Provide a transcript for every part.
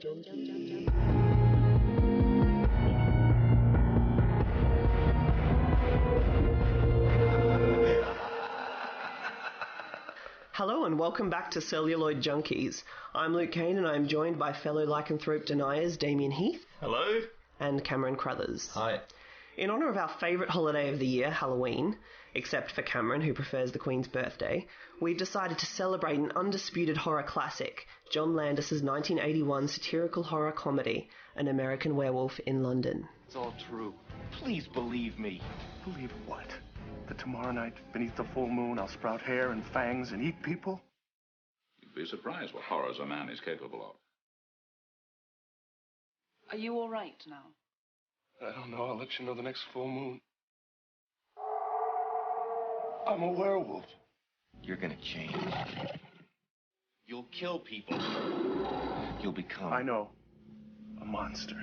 Hello and welcome back to Celluloid Junkies. I'm Luke Kane and I'm joined by fellow lycanthrope deniers Damien Heath. Hello. And Cameron Crothers. Hi. In honour of our favourite holiday of the year, Halloween, except for Cameron, who prefers the Queen's birthday, we've decided to celebrate an undisputed horror classic, John Landis' 1981 satirical horror comedy, An American Werewolf in London. It's all true. Please believe me. Believe what? That tomorrow night, beneath the full moon, I'll sprout hair and fangs and eat people? You'd be surprised what horrors a man is capable of. Are you all right now? I don't know. I'll let you know the next full moon. I'm a werewolf. You're gonna change. You'll kill people. You'll become... I know. A monster.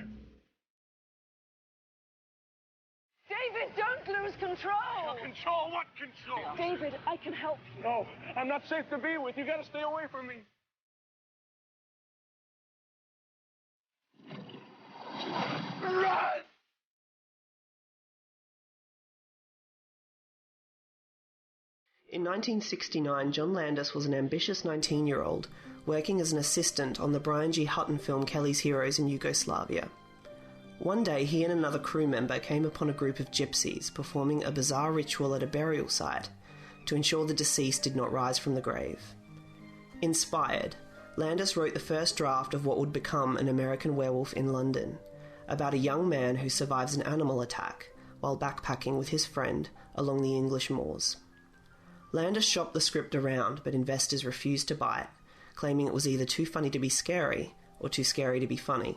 David, don't lose control! Control? What control? David, I can help you. No, I'm not safe to be with. You gotta stay away from me. Run! In 1969, John Landis was an ambitious 19-year-old working as an assistant on the Brian G. Hutton film Kelly's Heroes in Yugoslavia. One day, he and another crew member came upon a group of gypsies performing a bizarre ritual at a burial site to ensure the deceased did not rise from the grave. Inspired, Landis wrote the first draft of what would become An American Werewolf in London, about a young man who survives an animal attack while backpacking with his friend along the English moors. Landis shopped the script around, but investors refused to buy it, claiming it was either too funny to be scary or too scary to be funny,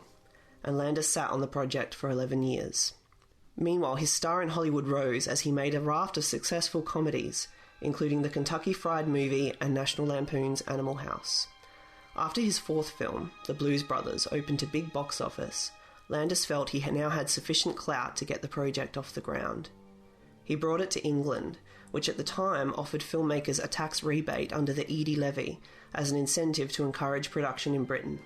and Landis sat on the project for 11 years. Meanwhile, his star in Hollywood rose as he made a raft of successful comedies, including the Kentucky Fried Movie and National Lampoon's Animal House. After his fourth film, The Blues Brothers, opened to big box office, Landis felt he now had sufficient clout to get the project off the ground. He brought it to England, which at the time offered filmmakers a tax rebate under the Eady levy as an incentive to encourage production in Britain.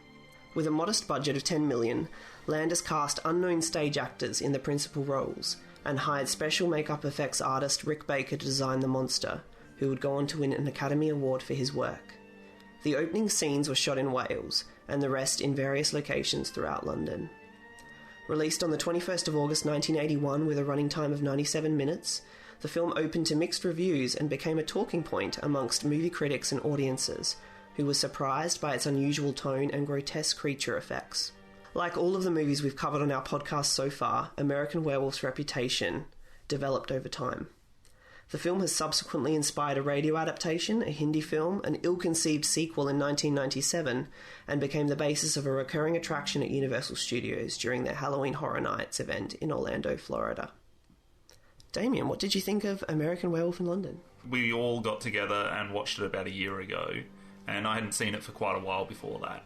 With a modest budget of $10 million, Landis cast unknown stage actors in the principal roles and hired special makeup effects artist Rick Baker to design the monster, who would go on to win an Academy Award for his work. The opening scenes were shot in Wales, and the rest in various locations throughout London. Released on the 21st of August 1981 with a running time of 97 minutes, the film opened to mixed reviews and became a talking point amongst movie critics and audiences, who were surprised by its unusual tone and grotesque creature effects. Like all of the movies we've covered on our podcast so far, American Werewolf's reputation developed over time. The film has subsequently inspired a radio adaptation, a Hindi film, an ill-conceived sequel in 1997, and became the basis of a recurring attraction at Universal Studios during their Halloween Horror Nights event in Orlando, Florida. Damien, what did you think of American Werewolf in London? We all got together and watched it about a year ago, and I hadn't seen it for quite a while before that.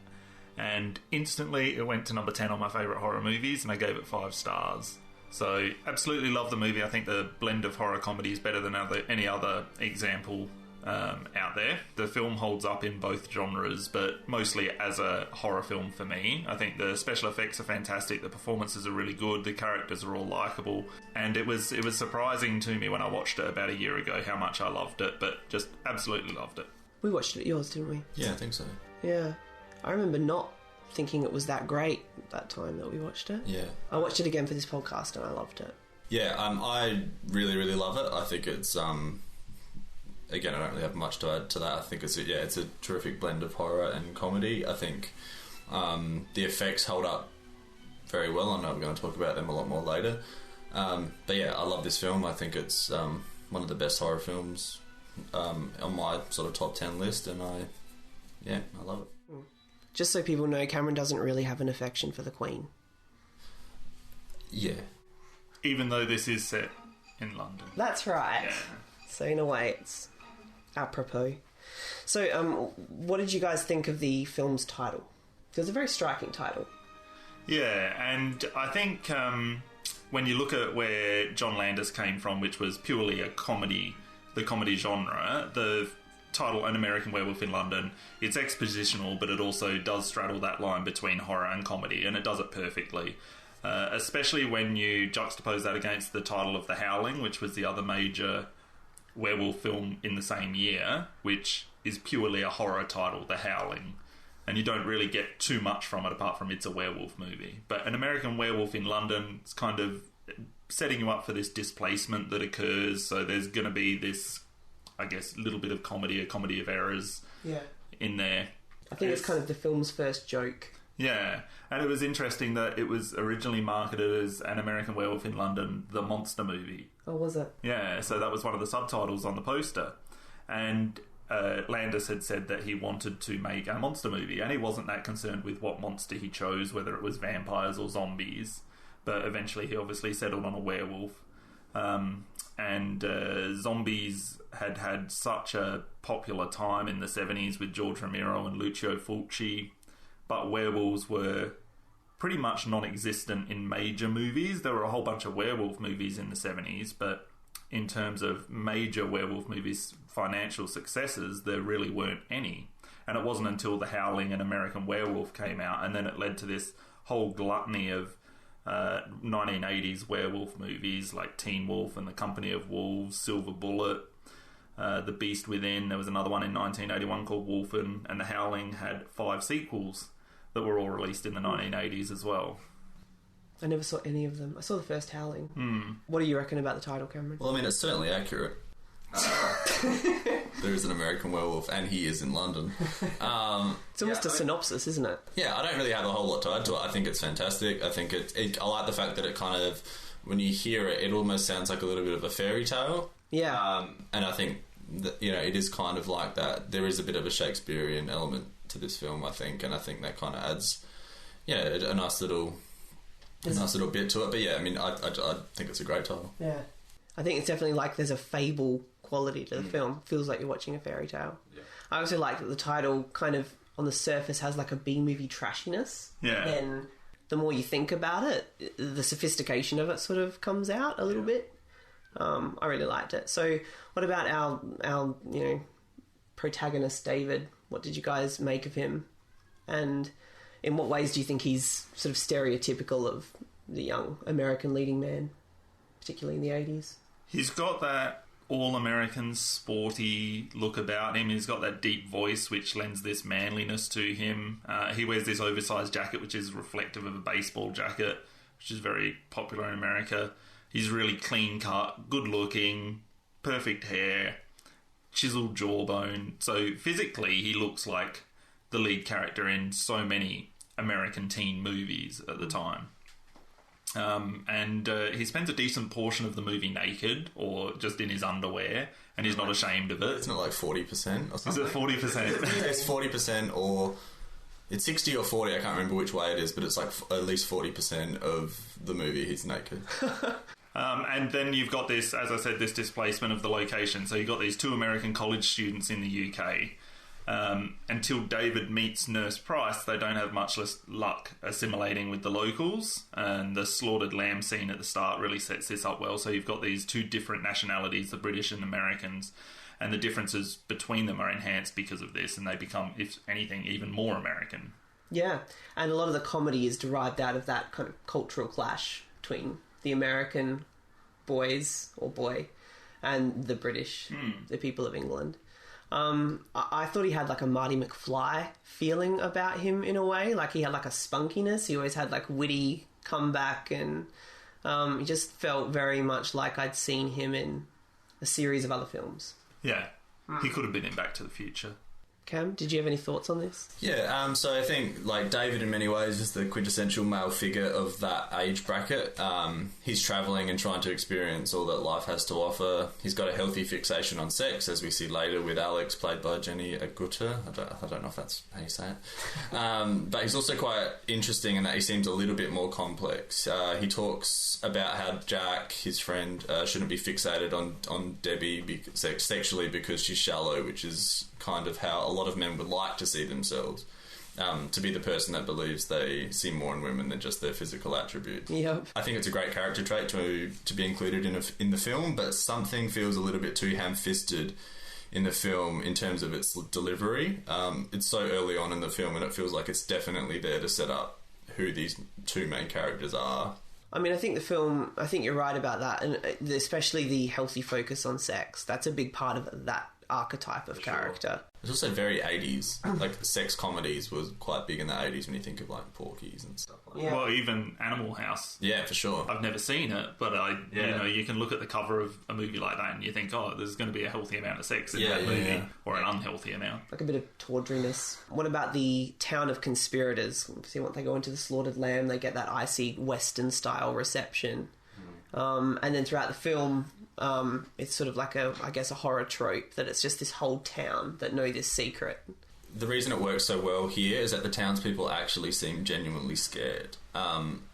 And instantly it went to number 10 on my favourite horror movies, and I gave it 5 stars. So, absolutely love the movie. I think the blend of horror comedy is better than any other example out there. The film holds up in both genres, but mostly as a horror film for me. I think the special effects are fantastic, the performances are really good, the characters are all likeable, and it was surprising to me when I watched it about a year ago how much I loved it, but just absolutely loved it. We watched it at yours, didn't we? Yeah, I think so. Yeah. I remember not thinking it was that great that time that we watched it. Yeah. I watched it again for this podcast and I loved it. Yeah, I really, really love it. I think it's, again, I don't really have much to add to that. I think it's a terrific blend of horror and comedy. I think the effects hold up very well. I know we're going to talk about them a lot more later. But yeah, I love this film. I think it's one of the best horror films on my sort of top 10 list, and I love it. Just so people know, Cameron doesn't really have an affection for the Queen. Yeah. Even though this is set in London. That's right. Yeah. So in a way, it's apropos. So, what did you guys think of the film's title? It was a very striking title. Yeah, and I think when you look at where John Landis came from, which was purely a comedy, the comedy genre, the title An American Werewolf in London, it's expositional, but it also does straddle that line between horror and comedy, and it does it perfectly. Especially when you juxtapose that against the title of The Howling, which was the other major werewolf film in the same year, which is purely a horror title, The Howling. And you don't really get too much from it apart from it's a werewolf movie. But An American Werewolf in London is kind of setting you up for this displacement that occurs. So there's going to be this, I guess, little bit of comedy, a comedy of errors in there. I think it's kind of the film's first joke. Yeah, and it was interesting that it was originally marketed as An American Werewolf in London, the monster movie. Oh, was it? Yeah, so that was one of the subtitles on the poster. And Landis had said that he wanted to make a monster movie, and he wasn't that concerned with what monster he chose, whether it was vampires or zombies. But eventually he obviously settled on a werewolf. And zombies had such a popular time in the 70s with George Romero and Lucio Fulci. But werewolves were pretty much non-existent in major movies. There were a whole bunch of werewolf movies in the 70s, but in terms of major werewolf movies' financial successes, there really weren't any. And it wasn't until The Howling and American Werewolf came out, and then it led to this whole gluttony of 1980s werewolf movies like Teen Wolf and The Company of Wolves, Silver Bullet, The Beast Within. There was another one in 1981 called Wolfen, and The Howling had 5 sequels that were all released in the 1980s as well. I never saw any of them. I saw the first Howling. What do you reckon about the title, Cameron? Well, I mean, it's certainly accurate. There is an American werewolf, and he is in London. It's almost a synopsis, isn't it? Yeah, I don't really have a whole lot to add to it. I think it's fantastic. I think I like the fact that it kind of, when you hear it, it almost sounds like a little bit of a fairy tale. Yeah. And I think that, you know, it is kind of like that. There is a bit of a Shakespearean element to this film, I think, and I think that kind of adds, a nice little bit to it. But yeah, I mean, I think it's a great title. Yeah. I think it's definitely like there's a fable quality to the film. Feels like you're watching a fairy tale. Yeah. I also like that the title kind of on the surface has like a B-movie trashiness. Yeah. And the more you think about it, the sophistication of it sort of comes out a little bit. I really liked it. So what about our protagonist David? What did you guys make of him? And in what ways do you think he's sort of stereotypical of the young American leading man, particularly in the 80s? He's got that all-American sporty look about him. He's got that deep voice which lends this manliness to him. He wears this oversized jacket which is reflective of a baseball jacket, which is very popular in America. He's really clean-cut, good-looking, perfect hair, chiseled jawbone. So physically he looks like the lead character in so many American teen movies at the time. And he spends a decent portion of the movie naked or just in his underwear, and he's not ashamed of it. It's not like 40% or something. Is it 40%? It's 40% or... It's 60 or 40, I can't remember which way it is, but it's like at least 40% of the movie he's naked. And then you've got this, as I said, this displacement of the location. So you've got these 2 American college students in the UK. Until David meets Nurse Price, they don't have much luck assimilating with the locals, and the slaughtered lamb scene at the start really sets this up well. So you've got these 2 different nationalities, the British and Americans, and the differences between them are enhanced because of this, and they become, if anything, even more American. Yeah, and a lot of the comedy is derived out of that kind of cultural clash between the American boys, or boy, and the British, the people of England. I thought he had like a Marty McFly feeling about him in a way. Like he had like a spunkiness. He always had like witty comeback, and he just felt very much like I'd seen him in a series of other films. Yeah, he could have been in Back to the Future. Cam, did you have any thoughts on this? Yeah, so I think, like, David in many ways is the quintessential male figure of that age bracket. He's travelling and trying to experience all that life has to offer. He's got a healthy fixation on sex, as we see later with Alex, played by Jenny Agutter. I don't know if that's how you say it. But he's also quite interesting in that he seems a little bit more complex. He talks about how Jack, his friend, shouldn't be fixated on Debbie sexually because she's shallow, which is kind of how a lot of men would like to see themselves, to be the person that believes they see more in women than just their physical attributes. Yep. I think it's a great character trait to be included in the film, but something feels a little bit too ham-fisted in the film in terms of its delivery. It's so early on in the film, and it feels like it's definitely there to set up who these two main characters are. I mean, I think you're right about that, and especially the healthy focus on sex. That's a big part of that archetype of character. It's also very 80s. Like, sex comedies was quite big in the 80s when you think of, like, Porky's and stuff like that. Well, even Animal House. Yeah, for sure. I've never seen it, but you can look at the cover of a movie like that and you think, oh, there's going to be a healthy amount of sex in that movie, or an unhealthy amount. Like a bit of tawdriness. What about the town of conspirators? See, once they go into the slaughtered lamb, they get that icy Western-style reception. And then throughout the film, it's sort of like a horror trope that it's just this whole town that know this secret. The reason it works so well here is that the townspeople actually seem genuinely scared.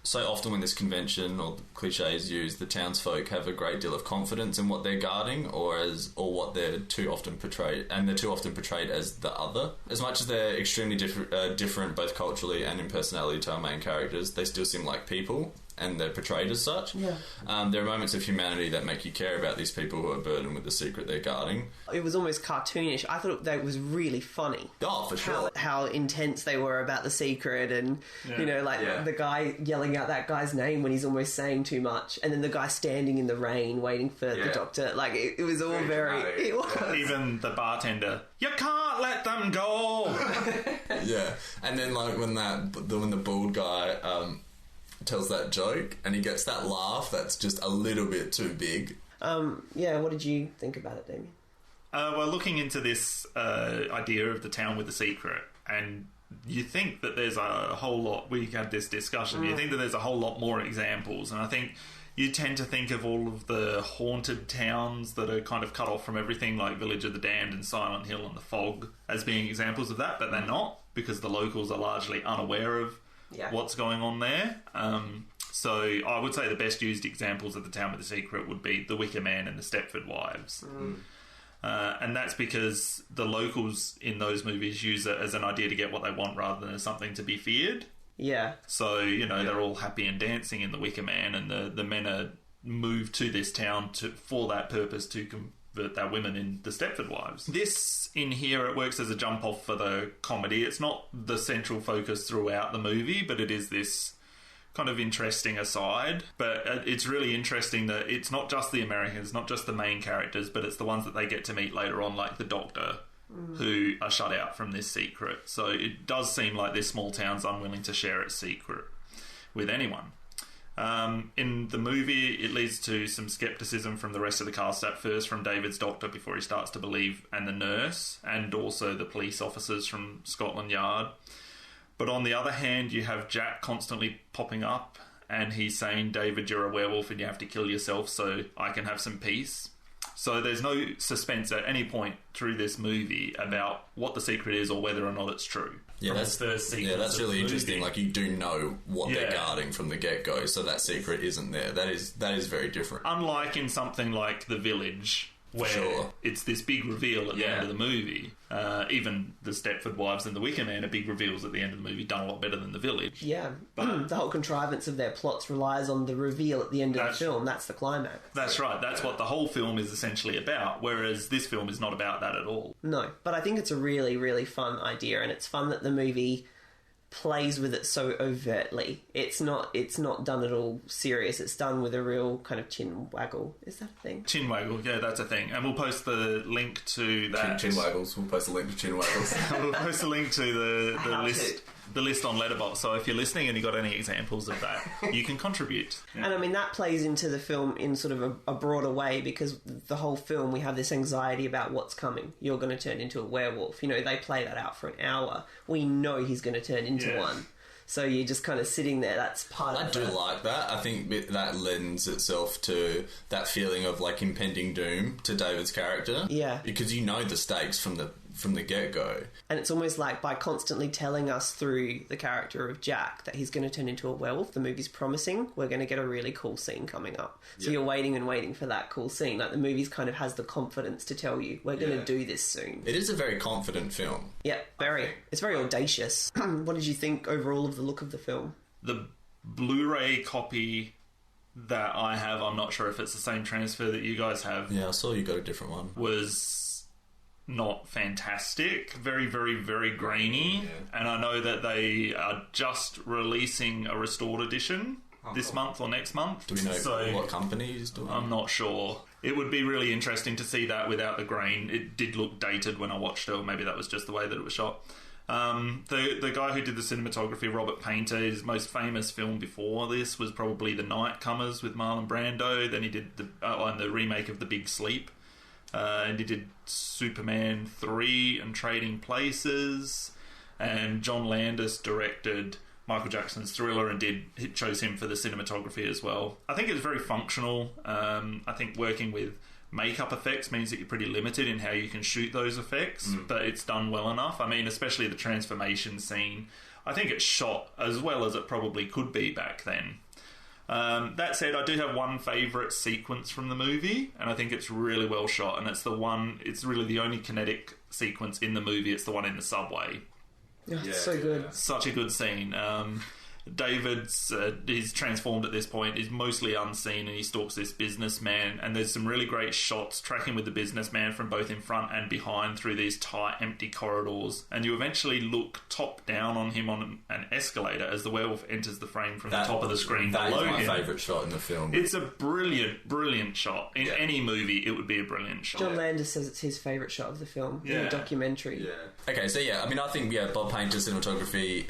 So often when this convention or the cliche is used, the townsfolk have a great deal of confidence in what they're guarding, or what they're too often portrayed, and they're too often portrayed as the other. As much as they're extremely different both culturally and in personality to our main characters, they still seem like people, and they're portrayed as such. Yeah. There are moments of humanity that make you care about these people who are burdened with the secret they're guarding. It was almost cartoonish. I thought that was really funny. Oh, for sure. How intense they were about the secret, and the guy yelling out that guy's name when he's almost saying too much, and then the guy standing in the rain waiting for the doctor. Like, it was all very... It was. Even the bartender, you can't let them go! Yeah. And then, like, when the bald guy... tells that joke and he gets that laugh that's just a little bit too big. What did you think about it, Damien? Well, looking into this idea of the town with the secret, and you think that there's a whole lot, we had this discussion, you think that there's a whole lot more examples, and I think you tend to think of all of the haunted towns that are kind of cut off from everything, like Village of the Damned and Silent Hill and The Fog, as being examples of that, but they're not, because the locals are largely unaware of what's going on there. So I would say the best used examples of the town with the secret would be The Wicker Man and The Stepford Wives. And that's because the locals in those movies use it as an idea to get what they want rather than as something to be feared. Yeah. So, they're all happy and dancing in The Wicker Man, and the men are moved to this town for that purpose, to convert their women in The Stepford Wives. This, in here, it works as a jump-off for the comedy. It's not the central focus throughout the movie, but it is this kind of interesting aside. But it's really interesting that it's not just the Americans, not just the main characters, but it's the ones that they get to meet later on, like the Doctor, who are shut out from this secret. So it does seem like this small town's unwilling to share its secret with anyone. In the movie, it leads to some scepticism from the rest of the cast, at first from David's doctor before he starts to believe, and the nurse, and also the police officers from Scotland Yard. But on the other hand, you have Jack constantly popping up, and he's saying, David, you're a werewolf and you have to kill yourself so I can have some peace. So there's no suspense at any point through this movie about what the secret is or whether or not it's true. Yeah, that's really interesting. Like, you do know what they're guarding from the get-go, so that secret isn't there. That is very different. Unlike in something like The Village, where it's this big reveal at the end of the movie. Even The Stepford Wives and The Wicker Man are big reveals at the end of the movie, done a lot better than The Village. Yeah, but the whole contrivance of their plots relies on the reveal at the end of the film. That's the climax. That's right. That's what the whole film is essentially about, whereas this film is not about that at all. No, but I think it's a really, really fun idea, and it's fun that the movie plays with it so overtly. It's not done at all serious. It's done with a real kind of chin waggle. Is that a thing? Chin waggle, yeah, that's a thing. And we'll post the link to that. Chin waggles. We'll post a link to chin waggles. We'll post a link to the list on Letterboxd. So if you're listening and you've got any examples of that, you can contribute. Yeah. And I mean, that plays into the film in sort of a broader way, because the whole film we have this anxiety about what's coming. You're going to turn into a werewolf. They play that out for an hour. We know he's going to turn into one. So you're just kind of sitting there. That's part of it. I do like that. I think that lends itself to that feeling of, like, impending doom to David's character. Yeah. Because you know the stakes from the get-go. And it's almost like by constantly telling us through the character of Jack that he's going to turn into a werewolf, the movie's promising, we're going to get a really cool scene coming up. So you're waiting and waiting for that cool scene. Like, the movie's kind of has the confidence to tell you, we're going to do this soon. It is a very confident film. Yeah, very. It's very audacious. What did you think overall of the look of the film? The Blu-ray copy that I have, I'm not sure if it's the same transfer that you guys have. Yeah, I saw you got a different one. Was not fantastic. Very, very, very grainy. Yeah. And I know that they are just releasing a restored edition this month or next month. Do we know what company is doing it? I'm not sure. It would be really interesting to see that without the grain. It did look dated when I watched it, or maybe that was just the way that it was shot. The guy who did the cinematography, Robert Painter, his most famous film before this was probably The Nightcomers with Marlon Brando. Then he did the remake of The Big Sleep. And he did Superman 3 and Trading Places. And John Landis directed Michael Jackson's Thriller and chose him for the cinematography as well. I think it's very functional. I think working with makeup effects means that you're pretty limited in how you can shoot those effects, but it's done well enough. I mean, especially the transformation scene. I think it's shot as well as it probably could be back then. That said, I do have one favourite sequence from the movie, and I think it's really well shot, and it's really the only kinetic sequence in the movie. It's the one in the subway. Oh, it's so good. Such a good scene. David's he's transformed at this point. He's mostly unseen, and he stalks this businessman, and there's some really great shots tracking with the businessman from both in front and behind through these tight, empty corridors, and you eventually look top down on him on an escalator as the werewolf enters the frame from the top of the screen below him. That is my favourite shot in the film. It's a brilliant shot. In any movie, it would be a brilliant shot. John Landis says it's his favourite shot of the film in the documentary. Yeah. Okay, so I mean, I think Bob Painter's cinematography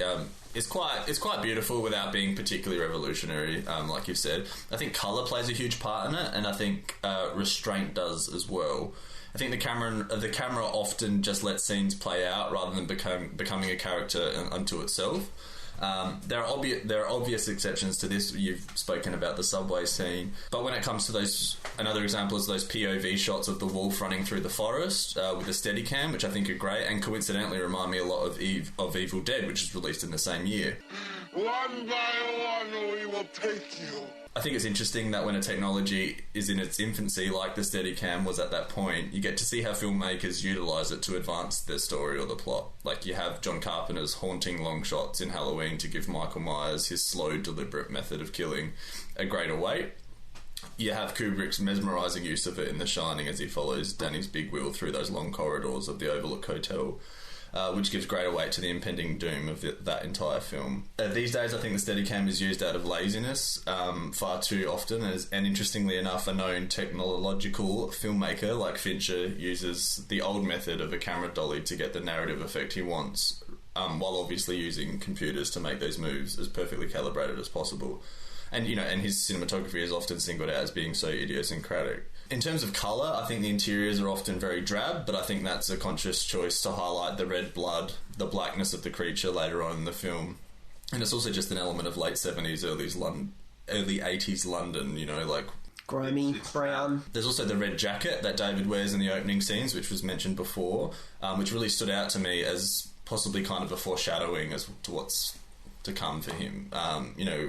is quite beautiful without being particularly revolutionary, like you've said. I think colour plays a huge part in it, and I think restraint does as well. I think the camera often just lets scenes play out rather than becoming a character unto itself. There are obvious exceptions to this. You've spoken about the subway scene, but when it comes to another example is those POV shots of the wolf running through the forest with a Steadicam, which I think are great, and coincidentally remind me a lot of Evil Dead, which was released in the same year. One by one we will take you. I think it's interesting that when a technology is in its infancy, like the Steadicam was at that point, you get to see how filmmakers utilise it to advance their story or the plot. Like, you have John Carpenter's haunting long shots in Halloween to give Michael Myers his slow, deliberate method of killing a greater weight. You have Kubrick's mesmerising use of it in The Shining as he follows Danny's big wheel through those long corridors of the Overlook Hotel, which gives greater weight to the impending doom of that entire film. These days, I think the Steadicam is used out of laziness far too often, and interestingly enough, a known technological filmmaker like Fincher uses the old method of a camera dolly to get the narrative effect he wants, while obviously using computers to make those moves as perfectly calibrated as possible. And and his cinematography is often singled out as being so idiosyncratic. In terms of colour, I think the interiors are often very drab, but I think that's a conscious choice to highlight the red blood, the blackness of the creature later on in the film. And it's also just an element of late 70s, early 80s London, like... grimy, brown. There's also the red jacket that David wears in the opening scenes, which was mentioned before, which really stood out to me as possibly kind of a foreshadowing as to what's to come for him.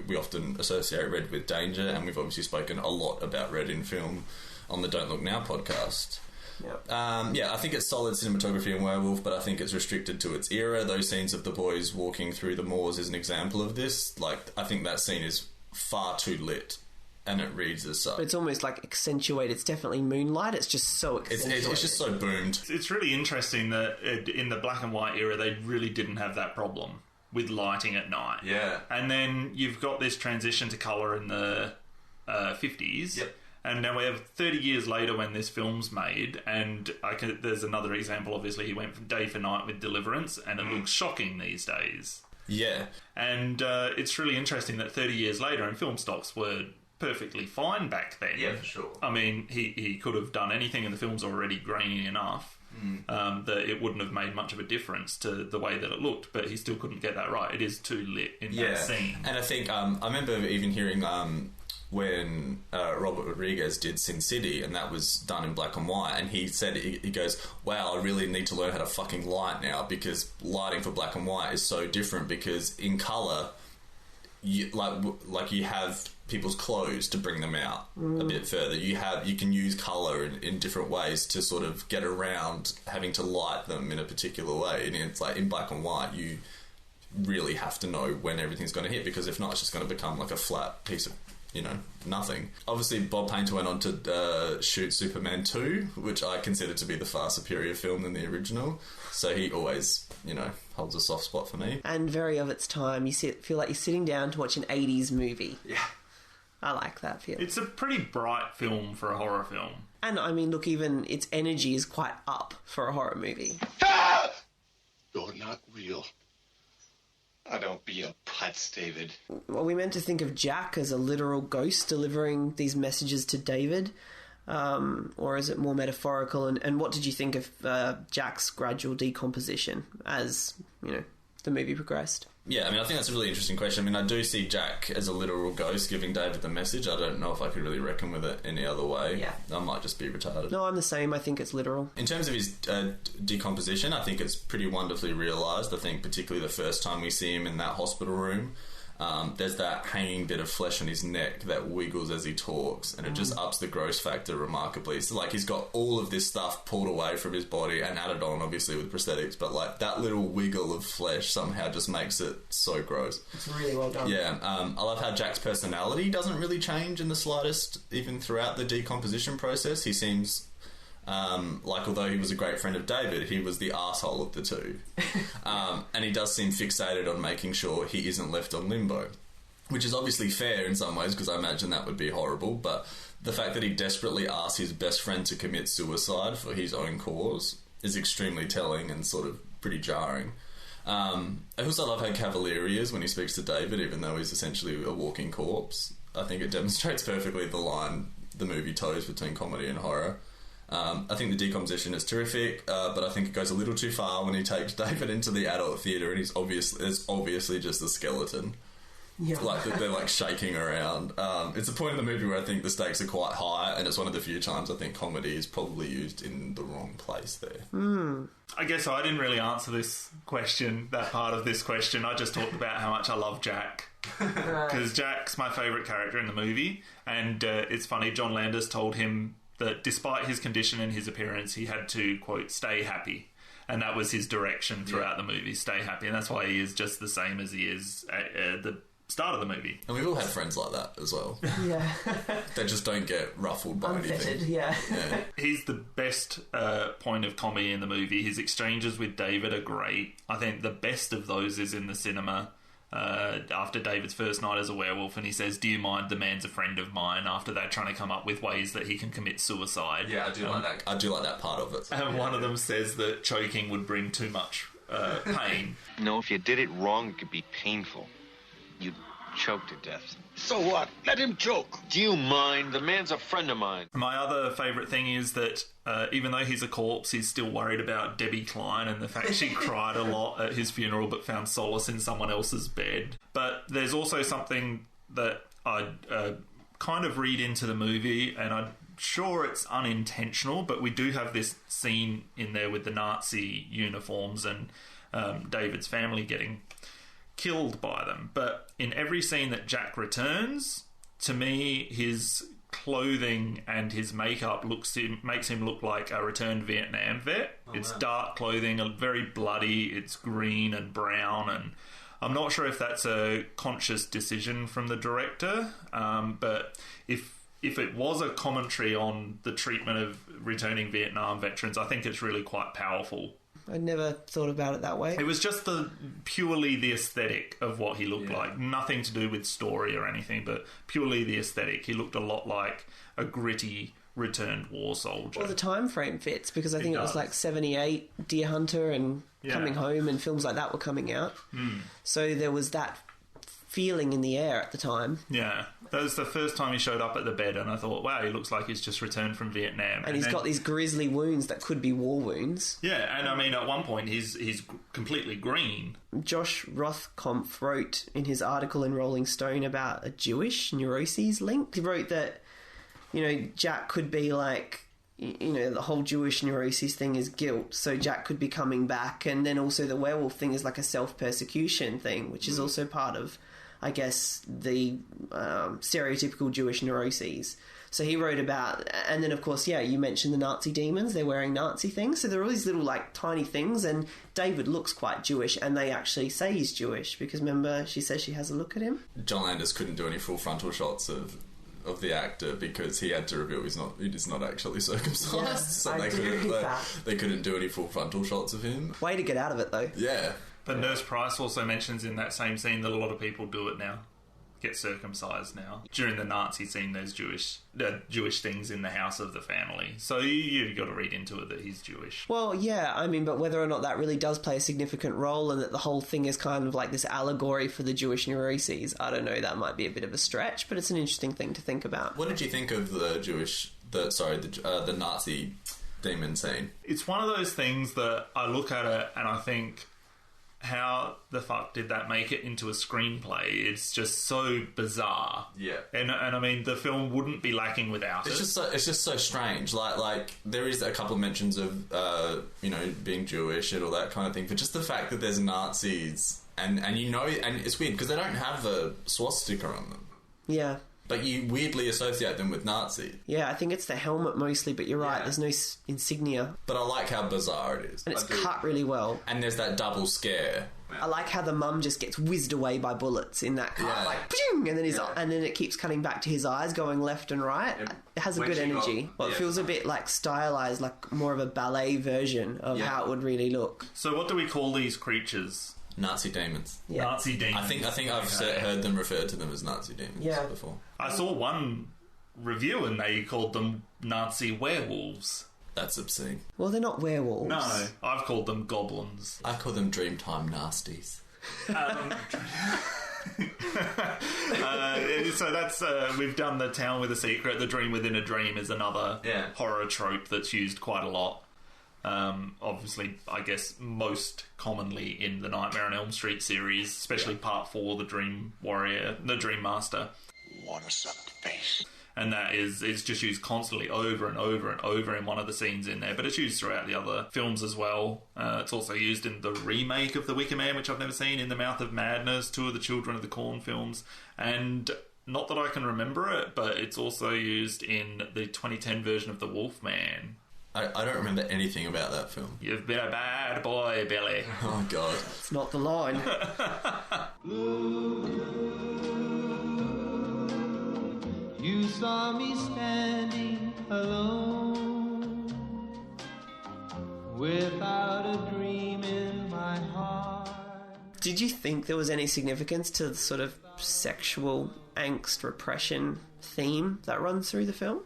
We often associate red with danger, and we've obviously spoken a lot about red in film on the Don't Look Now podcast. Yep. I think it's solid cinematography in Werewolf, but I think it's restricted to its era. Those scenes of the boys walking through the moors is an example of this. Like, I think that scene is far too lit, and it reads as such. But it's almost like accentuated. It's definitely moonlight. It's just so accentuated. It's just so boomed. It's really interesting that in the black and white era, they really didn't have that problem with lighting at night. Yeah. And then you've got this transition to colour in the 50s. Yep. And now we have 30 years later when this film's made, and there's another example, obviously. He went from day for night with Deliverance, and it looks shocking these days. Yeah. And it's really interesting that 30 years later, and film stocks were perfectly fine back then. Yeah, for sure. I mean, he could have done anything, and the film's already grainy enough that it wouldn't have made much of a difference to the way that it looked, but he still couldn't get that right. It is too lit in that scene. And I think, I remember even hearing... when Robert Rodriguez did Sin City, and that was done in black and white, and he said, he goes, wow, I really need to learn how to fucking light now, because lighting for black and white is so different, because in colour, you have people's clothes to bring them out a bit further. You can use colour in different ways to sort of get around having to light them in a particular way, and it's like in black and white, you really have to know when everything's going to hit, because if not, it's just going to become like a flat piece of nothing. Obviously, Bob Painter went on to shoot Superman 2, which I consider to be the far superior film than the original. So he always, holds a soft spot for me. And very of its time. You feel like you're sitting down to watch an 80s movie. Yeah. I like that feeling. It's a pretty bright film for a horror film. And, I mean, look, even its energy is quite up for a horror movie. You're not real. Oh, don't be a putz, David. Are we meant to think of Jack as a literal ghost delivering these messages to David? Or is it more metaphorical? And what did you think of Jack's gradual decomposition as, the movie progressed? Yeah, I mean, I think that's a really interesting question. I mean, I do see Jack as a literal ghost giving David the message. I don't know if I could really reckon with it any other way. Yeah. I might just be retarded. No, I'm the same. I think it's literal. In terms of his decomposition, I think it's pretty wonderfully realised. I think particularly the first time we see him in that hospital room, there's that hanging bit of flesh on his neck that wiggles as he talks, and it just ups the gross factor remarkably. So, he's got all of this stuff pulled away from his body and added on, obviously, with prosthetics, but, that little wiggle of flesh somehow just makes it so gross. It's really well done. Yeah, I love how Jack's personality doesn't really change in the slightest, even throughout the decomposition process. He seems... although he was a great friend of David, he was the arsehole of the two. And he does seem fixated on making sure he isn't left on limbo, which is obviously fair in some ways, because I imagine that would be horrible, but the fact that he desperately asks his best friend to commit suicide for his own cause is extremely telling and sort of pretty jarring. I also love how cavalier he is when he speaks to David, even though he's essentially a walking corpse. I think it demonstrates perfectly the line the movie toes between comedy and horror. I think the decomposition is terrific, but I think it goes a little too far when he takes David into the adult theatre and it's obviously just a skeleton. Yeah. They're shaking around. It's a point in the movie where I think the stakes are quite high, and it's one of the few times I think comedy is probably used in the wrong place there. I guess I didn't really answer that part of this question. I just talked about how much I love Jack. Because Jack's my favourite character in the movie, and it's funny, John Landis told him that despite his condition and his appearance, he had to, quote, stay happy. And that was his direction throughout the movie, stay happy. And that's why he is just the same as he is at the start of the movie. And we've all had friends like that as well. Yeah. They just don't get ruffled by anything. Yeah. He's the best point of comedy in the movie. His exchanges with David are great. I think the best of those is in the cinema. After David's first night as a werewolf, and he says, "Do you mind? The man's a friend of mine." After they're trying to come up with ways that he can commit suicide. Yeah, I do like that. I do like that part of it. And one of them says that choking would bring too much pain. No, if you did it wrong, it could be painful. You'd choke to death. So what? Let him choke. Do you mind? The man's a friend of mine. My other favourite thing is that even though he's a corpse, he's still worried about Debbie Klein and the fact she cried a lot at his funeral but found solace in someone else's bed. But there's also something that I kind of read into the movie, and I'm sure it's unintentional, but we do have this scene in there with the Nazi uniforms and David's family getting killed by them. But in every scene that Jack returns, to me, his clothing and his makeup makes him look like a returned Vietnam vet. It's dark clothing, very bloody, it's green and brown, and I'm not sure if that's a conscious decision from the director, but if it was a commentary on the treatment of returning Vietnam veterans, I think it's really quite powerful. I never thought about it that way. It was just purely the aesthetic of what he looked like. Nothing to do with story or anything, but purely the aesthetic. He looked a lot like a gritty returned war soldier. Well, the time frame fits, because I think it was like 78, Deer Hunter and Coming Home, and films like that were coming out. So there was that feeling in the air at the time. Yeah. That was the first time he showed up at the bed, and I thought, wow, he looks like he's just returned from Vietnam. And he's got these grisly wounds that could be war wounds. Yeah, and I mean, at one point, he's completely green. Josh Rothkopf wrote in his article in Rolling Stone about a Jewish neuroses link. He wrote that, Jack could be like, the whole Jewish neuroses thing is guilt, so Jack could be coming back, and then also the werewolf thing is like a self-persecution thing, which is also part of, I guess, the stereotypical Jewish neuroses. So he wrote about, and then of course, yeah, you mentioned the Nazi demons, they're wearing Nazi things, so there are all these little like tiny things, and David looks quite Jewish, and they actually say he's Jewish, because remember, she says she has a look at him? John Landis couldn't do any full frontal shots of the actor because he had to reveal he is not actually circumcised. Yeah, so they couldn't do any full frontal shots of him. Way to get out of it, though. Yeah. But Nurse Price also mentions in that same scene that a lot of people do it now. Get circumcised now. During the Nazi scene, there's Jewish things in the house of the family. So you've got to read into it that he's Jewish. Well, yeah, I mean, but whether or not that really does play a significant role and that the whole thing is kind of like this allegory for the Jewish neuroses, I don't know, that might be a bit of a stretch, but it's an interesting thing to think about. What did you think of the Nazi demon scene? It's one of those things that I look at it and I think, how the fuck did that make it into a screenplay? It's just so bizarre. Yeah. And I mean, the film wouldn't be lacking without it. It's just so strange. Like there is a couple of mentions of being Jewish and all that kind of thing, but just the fact that there's Nazis and it's weird because they don't have a swastika on them. Yeah. But you weirdly associate them with Nazi. Yeah, I think it's the helmet mostly, but you're right, there's no insignia. But I like how bizarre it is. And it's cut really well. And there's that double scare. I like how the mum just gets whizzed away by bullets in that cut, like, pshing, and then it keeps cutting back to his eyes going left and right. It has a good energy. It feels a bit like stylized, like more of a ballet version of how it would really look. So what do we call these creatures? Nazi demons. Yeah. Nazi demons. I think I've heard them refer to them as Nazi demons before. I saw one review and they called them Nazi werewolves. That's obscene. Well, they're not werewolves. No, I've called them goblins. I call them Dreamtime Nasties. So that's we've done the Town with a Secret. The Dream Within a Dream is another horror trope that's used quite a lot. Obviously, I guess most commonly in the Nightmare on Elm Street series, especially Part 4, the Dream Warrior, the Dream Master. What a sucked face. And that is just used constantly over and over and over in one of the scenes in there, but it's used throughout the other films as well. It's also used in the remake of The Wicker Man, which I've never seen, In the Mouth of Madness, two of the Children of the Corn films, and not that I can remember it, but it's also used in the 2010 version of The Wolfman. I don't remember anything about that film. You've been a bad boy, Billy. Oh, God. It's not the line. You saw me standing alone, without a dream in my heart. Did you think there was any significance to the sort of sexual angst repression theme that runs through the film?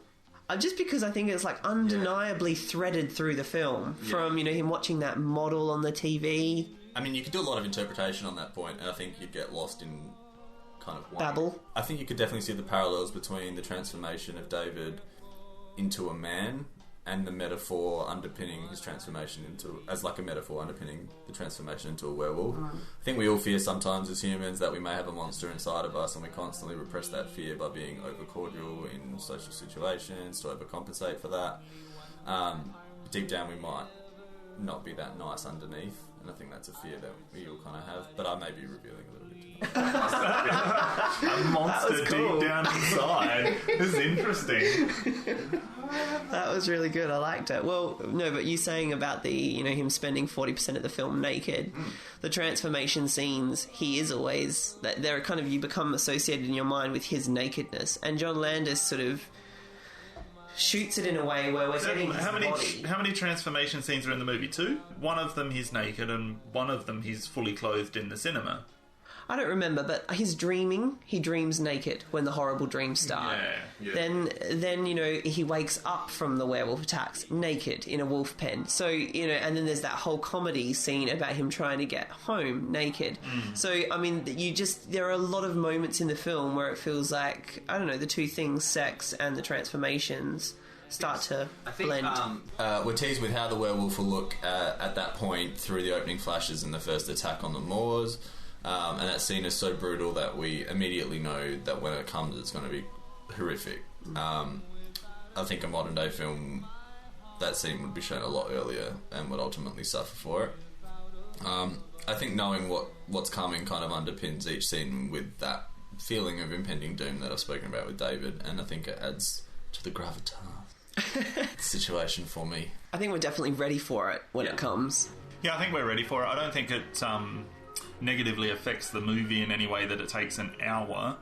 Just because I think it's like undeniably threaded through the film from, him watching that model on the TV. I mean, you could do a lot of interpretation on that point, and I think you'd get lost in kind of babble. I think you could definitely see the parallels between the transformation of David into a man and the metaphor underpinning his transformation as a metaphor underpinning the transformation into a werewolf. I think we all fear sometimes as humans that we may have a monster inside of us, and we constantly repress that fear by being overcordial in social situations to overcompensate for that. Deep down we might not be that nice underneath, and I think that's a fear that we all kind of have, but I may be revealing a little bit too much. A monster deep down inside. This is interesting. That was really good. I liked it. Well, no, but you saying about the, him spending 40% of the film naked, the transformation scenes, he is always, they're kind of, you become associated in your mind with his nakedness. And John Landis sort of shoots it in a way where we're getting his body. How many transformation scenes are in the movie? 2? One of them he's naked and one of them he's fully clothed in the cinema. I don't remember, but he's dreaming. He dreams naked when the horrible dreams start. Yeah. Then he wakes up from the werewolf attacks naked in a wolf pen. So, and then there's that whole comedy scene about him trying to get home naked. So, I mean, there are a lot of moments in the film where it feels like, I don't know, the two things, sex and the transformations, start to blend. We're teased with how the werewolf will look at that point through the opening flashes in the first attack on the moors. And that scene is so brutal that we immediately know that when it comes, it's going to be horrific. I think a modern day film, that scene would be shown a lot earlier and would ultimately suffer for it. I think knowing what's coming kind of underpins each scene with that feeling of impending doom that I've spoken about with David, and I think it adds to the gravitas situation for me. I think we're definitely ready for it when it comes. Yeah, I think we're ready for it. I don't think it negatively affects the movie in any way that it takes an hour.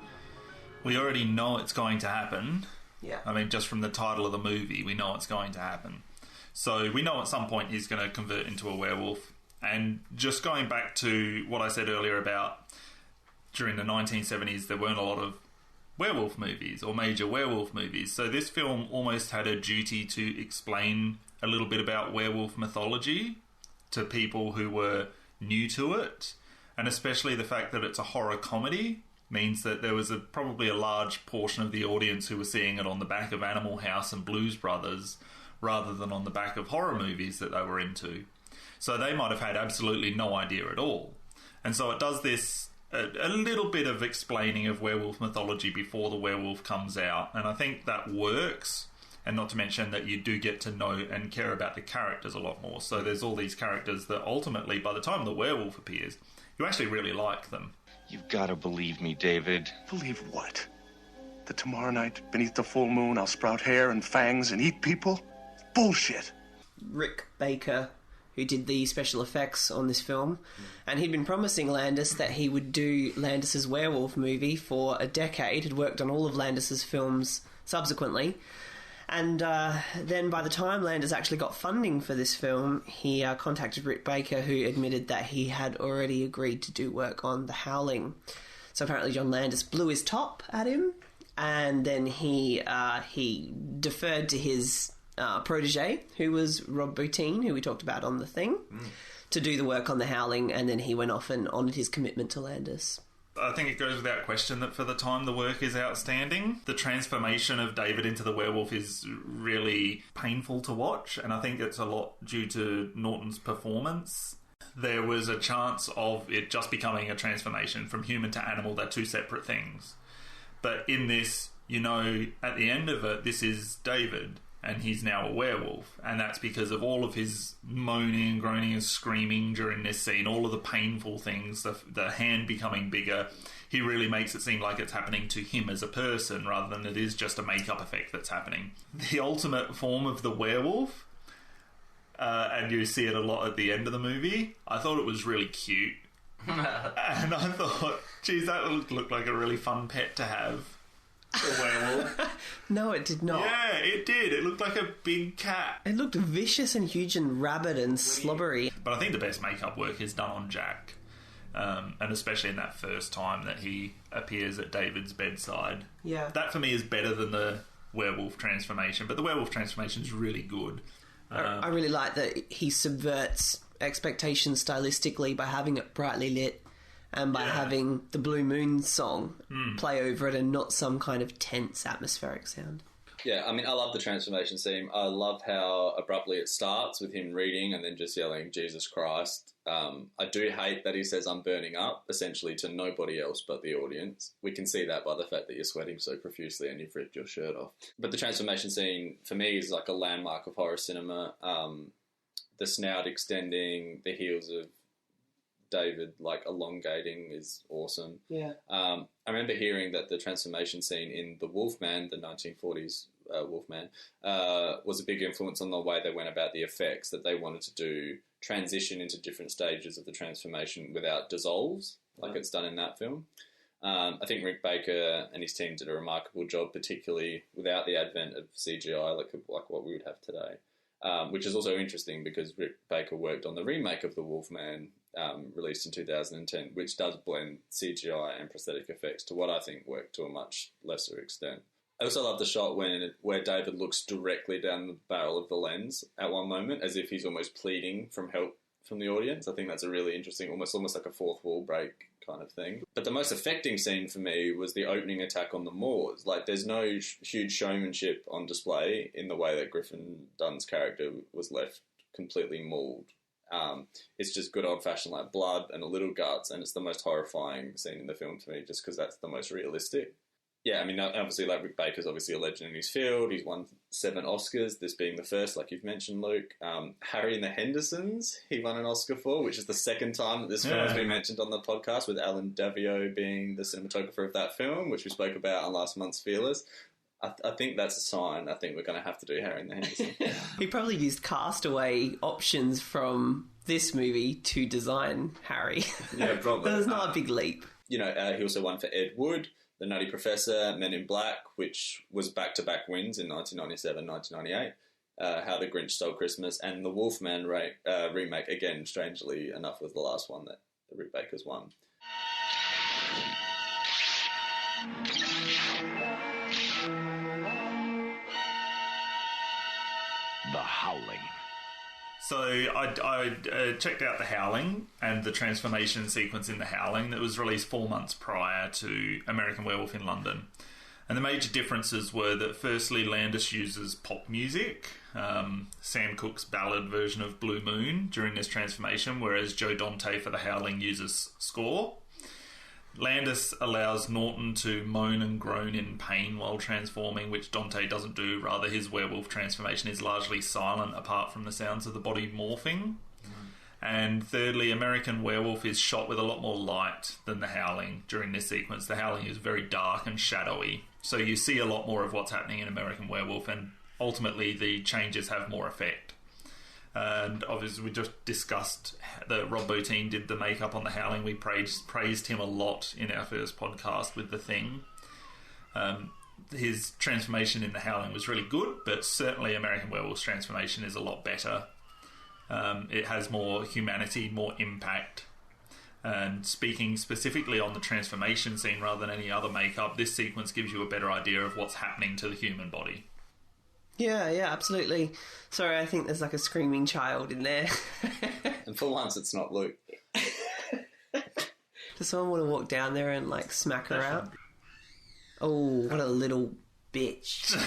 We already know it's going to happen. Yeah. I mean, just from the title of the movie, we know it's going to happen. So we know at some point he's going to convert into a werewolf. And just going back to what I said earlier about during the 1970s, there weren't a lot of werewolf movies or major werewolf movies. So this film almost had a duty to explain a little bit about werewolf mythology to people who were new to it. And especially the fact that it's a horror comedy means that there was probably a large portion of the audience who were seeing it on the back of Animal House and Blues Brothers rather than on the back of horror movies that they were into. So they might have had absolutely no idea at all. And so it does this, a little bit of explaining of werewolf mythology before the werewolf comes out. And I think that works. And not to mention that you do get to know and care about the characters a lot more. So there's all these characters that ultimately, by the time the werewolf appears, you actually really like them. You've got to believe me, David. Believe what? That tomorrow night, beneath the full moon, I'll sprout hair and fangs and eat people? Bullshit. Rick Baker, who did the special effects on this film, and he'd been promising Landis that he would do Landis's werewolf movie for a decade. Had worked on all of Landis's films subsequently. And then by the time Landis actually got funding for this film, he contacted Rick Baker, who admitted that he had already agreed to do work on The Howling. So apparently John Landis blew his top at him, and then he deferred to his protege, who was Rob Bottin, who we talked about on The Thing, to do the work on The Howling, and then he went off and honoured his commitment to Landis. I think it goes without question that for the time the work is outstanding. The transformation of David into the werewolf is really painful to watch, and I think it's a lot due to Norton's performance. There was a chance of it just becoming a transformation from human to animal. They're two separate things. But in this, you know, at the end of it, this is David, and he's now a werewolf. And that's because of all of his moaning and groaning and screaming during this scene, all of the painful things, the hand becoming bigger. He really makes it seem like it's happening to him as a person rather than it is just a makeup effect that's happening. The ultimate form of the werewolf, and you see it a lot at the end of the movie, I thought it was really cute. And I thought, geez, that would look like a really fun pet to have. A werewolf. No, it did not. Yeah, it did. It looked like a big cat. It looked vicious and huge and rabid and slobbery. But I think the best makeup work is done on Jack. And especially in that first time that he appears at David's bedside. Yeah. That for me is better than the werewolf transformation. But the werewolf transformation is really good. I really like that he subverts expectations stylistically by having it brightly lit and by having the Blue Moon song play over it and not some kind of tense atmospheric sound. Yeah, I mean, I love the transformation scene. I love how abruptly it starts with him reading and then just yelling, Jesus Christ. I do hate that he says, I'm burning up, essentially to nobody else but the audience. We can see that by the fact that you're sweating so profusely and you've ripped your shirt off. But the transformation scene, for me, is like a landmark of horror cinema. The snout extending, the heels of David like elongating is awesome. Yeah. I remember hearing that the transformation scene in The Wolfman, the 1940s Wolfman, was a big influence on the way they went about the effects, that they wanted to do transition into different stages of the transformation without dissolves, like it's done in that film. I think Rick Baker and his team did a remarkable job, particularly without the advent of CGI, like what we would have today. Which is also interesting because Rick Baker worked on the remake of The Wolfman, released in 2010, which does blend CGI and prosthetic effects to what I think worked to a much lesser extent. I also love the shot where David looks directly down the barrel of the lens at one moment, as if he's almost pleading for help from the audience. I think that's a really interesting, almost like a fourth wall break kind of thing. But the most affecting scene for me was the opening attack on the Moors. Like, there's no huge showmanship on display in the way that Griffin Dunn's character was left completely mauled. It's just good old-fashioned like blood and a little guts, and it's the most horrifying scene in the film to me just because that's the most realistic. Yeah, I mean, obviously, like, Rick Baker's obviously a legend in his field. He's won 7 Oscars, this being the first, like you've mentioned, Luke. Harry and the Hendersons, he won an Oscar for, which is the second time that this film has been mentioned on the podcast, with Alan Davio being the cinematographer of that film, which we spoke about on last month's Fearless. I think that's a sign. I think we're going to have to do Harry and the Henderson. He probably used castaway options from this movie to design Harry. Yeah, probably. But it's not a big leap. He also won for Ed Wood, The Nutty Professor, Men in Black, which was back-to-back wins in 1997, 1998. How the Grinch Stole Christmas, and the Wolfman remake, again, strangely enough, was the last one that the Rick Bakers won. The Howling. So I checked out The Howling and the transformation sequence in The Howling that was released 4 months prior to American Werewolf in London. And the major differences were that firstly, Landis uses pop music, Sam Cooke's ballad version of Blue Moon during this transformation, whereas Joe Dante for The Howling uses score. Landis allows Norton to moan and groan in pain while transforming, which Dante doesn't do. Rather, his werewolf transformation is largely silent apart from the sounds of the body morphing. And thirdly, American Werewolf is shot with a lot more light than The Howling during this sequence. The Howling is very dark and shadowy, so you see a lot more of what's happening in American Werewolf, and ultimately the changes have more effect. And obviously we just discussed that Rob Bottin did the makeup on The Howling. We praised him a lot in our first podcast with The Thing. His transformation in The Howling was really good, but certainly American Werewolf's transformation is a lot better. It has more humanity, more impact. And speaking specifically on the transformation scene rather than any other makeup, this sequence gives you a better idea of what's happening to the human body. Yeah, absolutely. Sorry, I think there's like a screaming child in there. And for once, it's not Luke. Does someone want to walk down there and like smack her out? Oh, what a little bitch.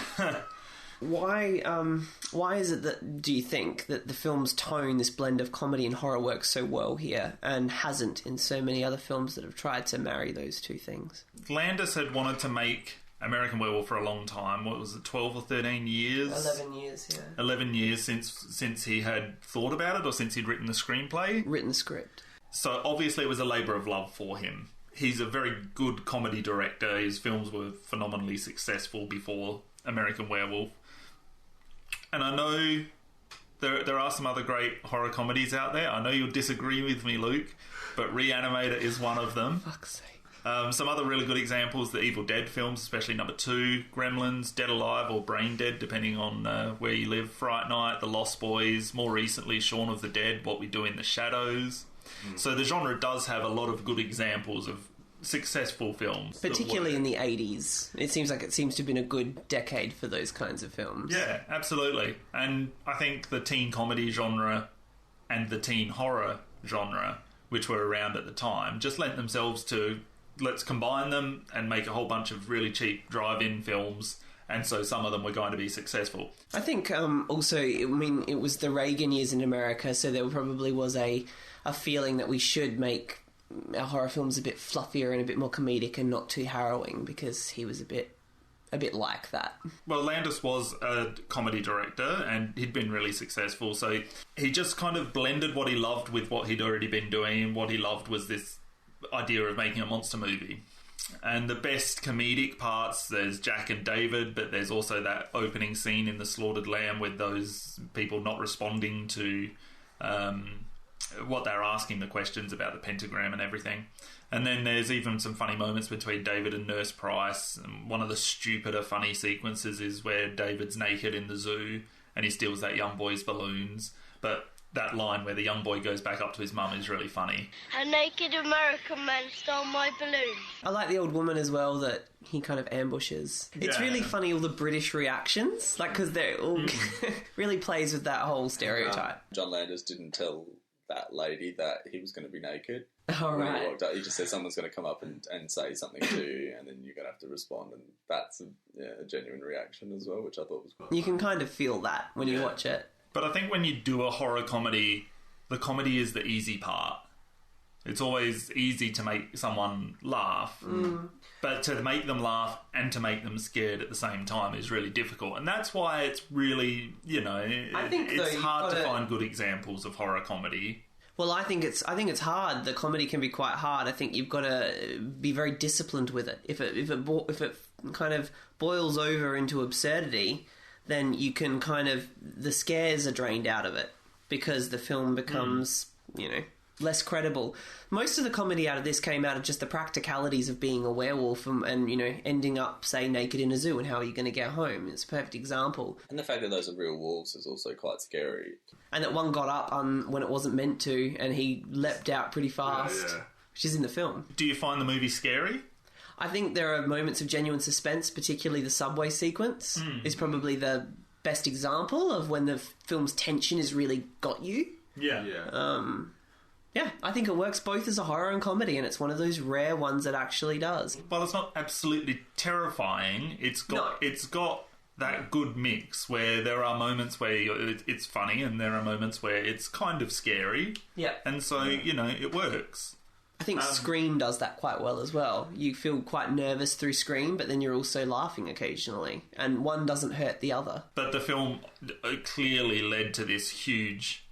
Why is it that, do you think, that the film's tone, this blend of comedy and horror, works so well here and hasn't in so many other films that have tried to marry those two things? Landis had wanted to make American Werewolf for a long time. What was it, 12 or 13 years? 11 years, yeah. 11 years since he had thought about it, or since he'd written the screenplay? Written the script. So obviously it was a labour of love for him. He's a very good comedy director. His films were phenomenally successful before American Werewolf. And I know there are some other great horror comedies out there. I know you'll disagree with me, Luke, but Reanimator is one of them. Fuck's sake. Some other really good examples, the Evil Dead films, especially number 2, Gremlins, Dead Alive or Brain Dead, depending on where you live, Fright Night, The Lost Boys, more recently Shaun of the Dead, What We Do in the Shadows. So the genre does have a lot of good examples of successful films. Particularly in the 80s. It seems like it seems to have been a good decade for those kinds of films. Yeah, absolutely. And I think the teen comedy genre and the teen horror genre, which were around at the time, just lent themselves to, let's combine them and make a whole bunch of really cheap drive-in films, and so some of them were going to be successful. I think also, I mean, it was the Reagan years in America, so there probably was a feeling that we should make our horror films a bit fluffier and a bit more comedic and not too harrowing, because he was a bit like that. Well, Landis was a comedy director and he'd been really successful, so he just kind of blended what he loved with what he'd already been doing, and what he loved was this idea of making a monster movie. And the best comedic parts, there's Jack and David, but there's also that opening scene in The Slaughtered Lamb with those people not responding to what they're asking, the questions about the pentagram and everything. And then there's even some funny moments between David and Nurse Price. And one of the stupider funny sequences is where David's naked in the zoo and he steals that young boy's balloons. But that line where the young boy goes back up to his mum is really funny. A naked American man stole my balloon. I like the old woman as well that he kind of ambushes. It's really funny, all the British reactions, like, because they're all really plays with that whole stereotype. John Landis didn't tell that lady that he was going to be naked. Oh, when right. He walked up, he just said someone's going to come up and say something to you, and then you're going to have to respond, and that's a genuine reaction as well, which I thought was quite You can kind of feel that when you watch it. But I think when you do a horror comedy, the comedy is the easy part. It's always easy to make someone laugh. But to make them laugh and to make them scared at the same time is really difficult. And that's why it's really, I think it's hard to find good examples of horror comedy. Well, I think it's hard. The comedy can be quite hard. I think you've got to be very disciplined with it. If it kind of boils over into absurdity, then you can kind of, the scares are drained out of it because the film becomes, less credible. Most of the comedy out of this came out of just the practicalities of being a werewolf and ending up, say, naked in a zoo, and how are you going to get home? It's a perfect example. And the fact that those are real wolves is also quite scary. And that one got up when it wasn't meant to, and he leapt out pretty fast, which is in the film. Do you find the movie scary? I think there are moments of genuine suspense, particularly the subway sequence is probably the best example of when the film's tension has really got you. Yeah. Yeah, I think it works both as a horror and comedy, and it's one of those rare ones that actually does. Well, it's not absolutely terrifying. It's got that good mix where there are moments where it's funny and there are moments where it's kind of scary. Yeah. And so, it works. I think Scream does that quite well as well. You feel quite nervous through Scream, but then you're also laughing occasionally, and one doesn't hurt the other. But the film clearly led to this huge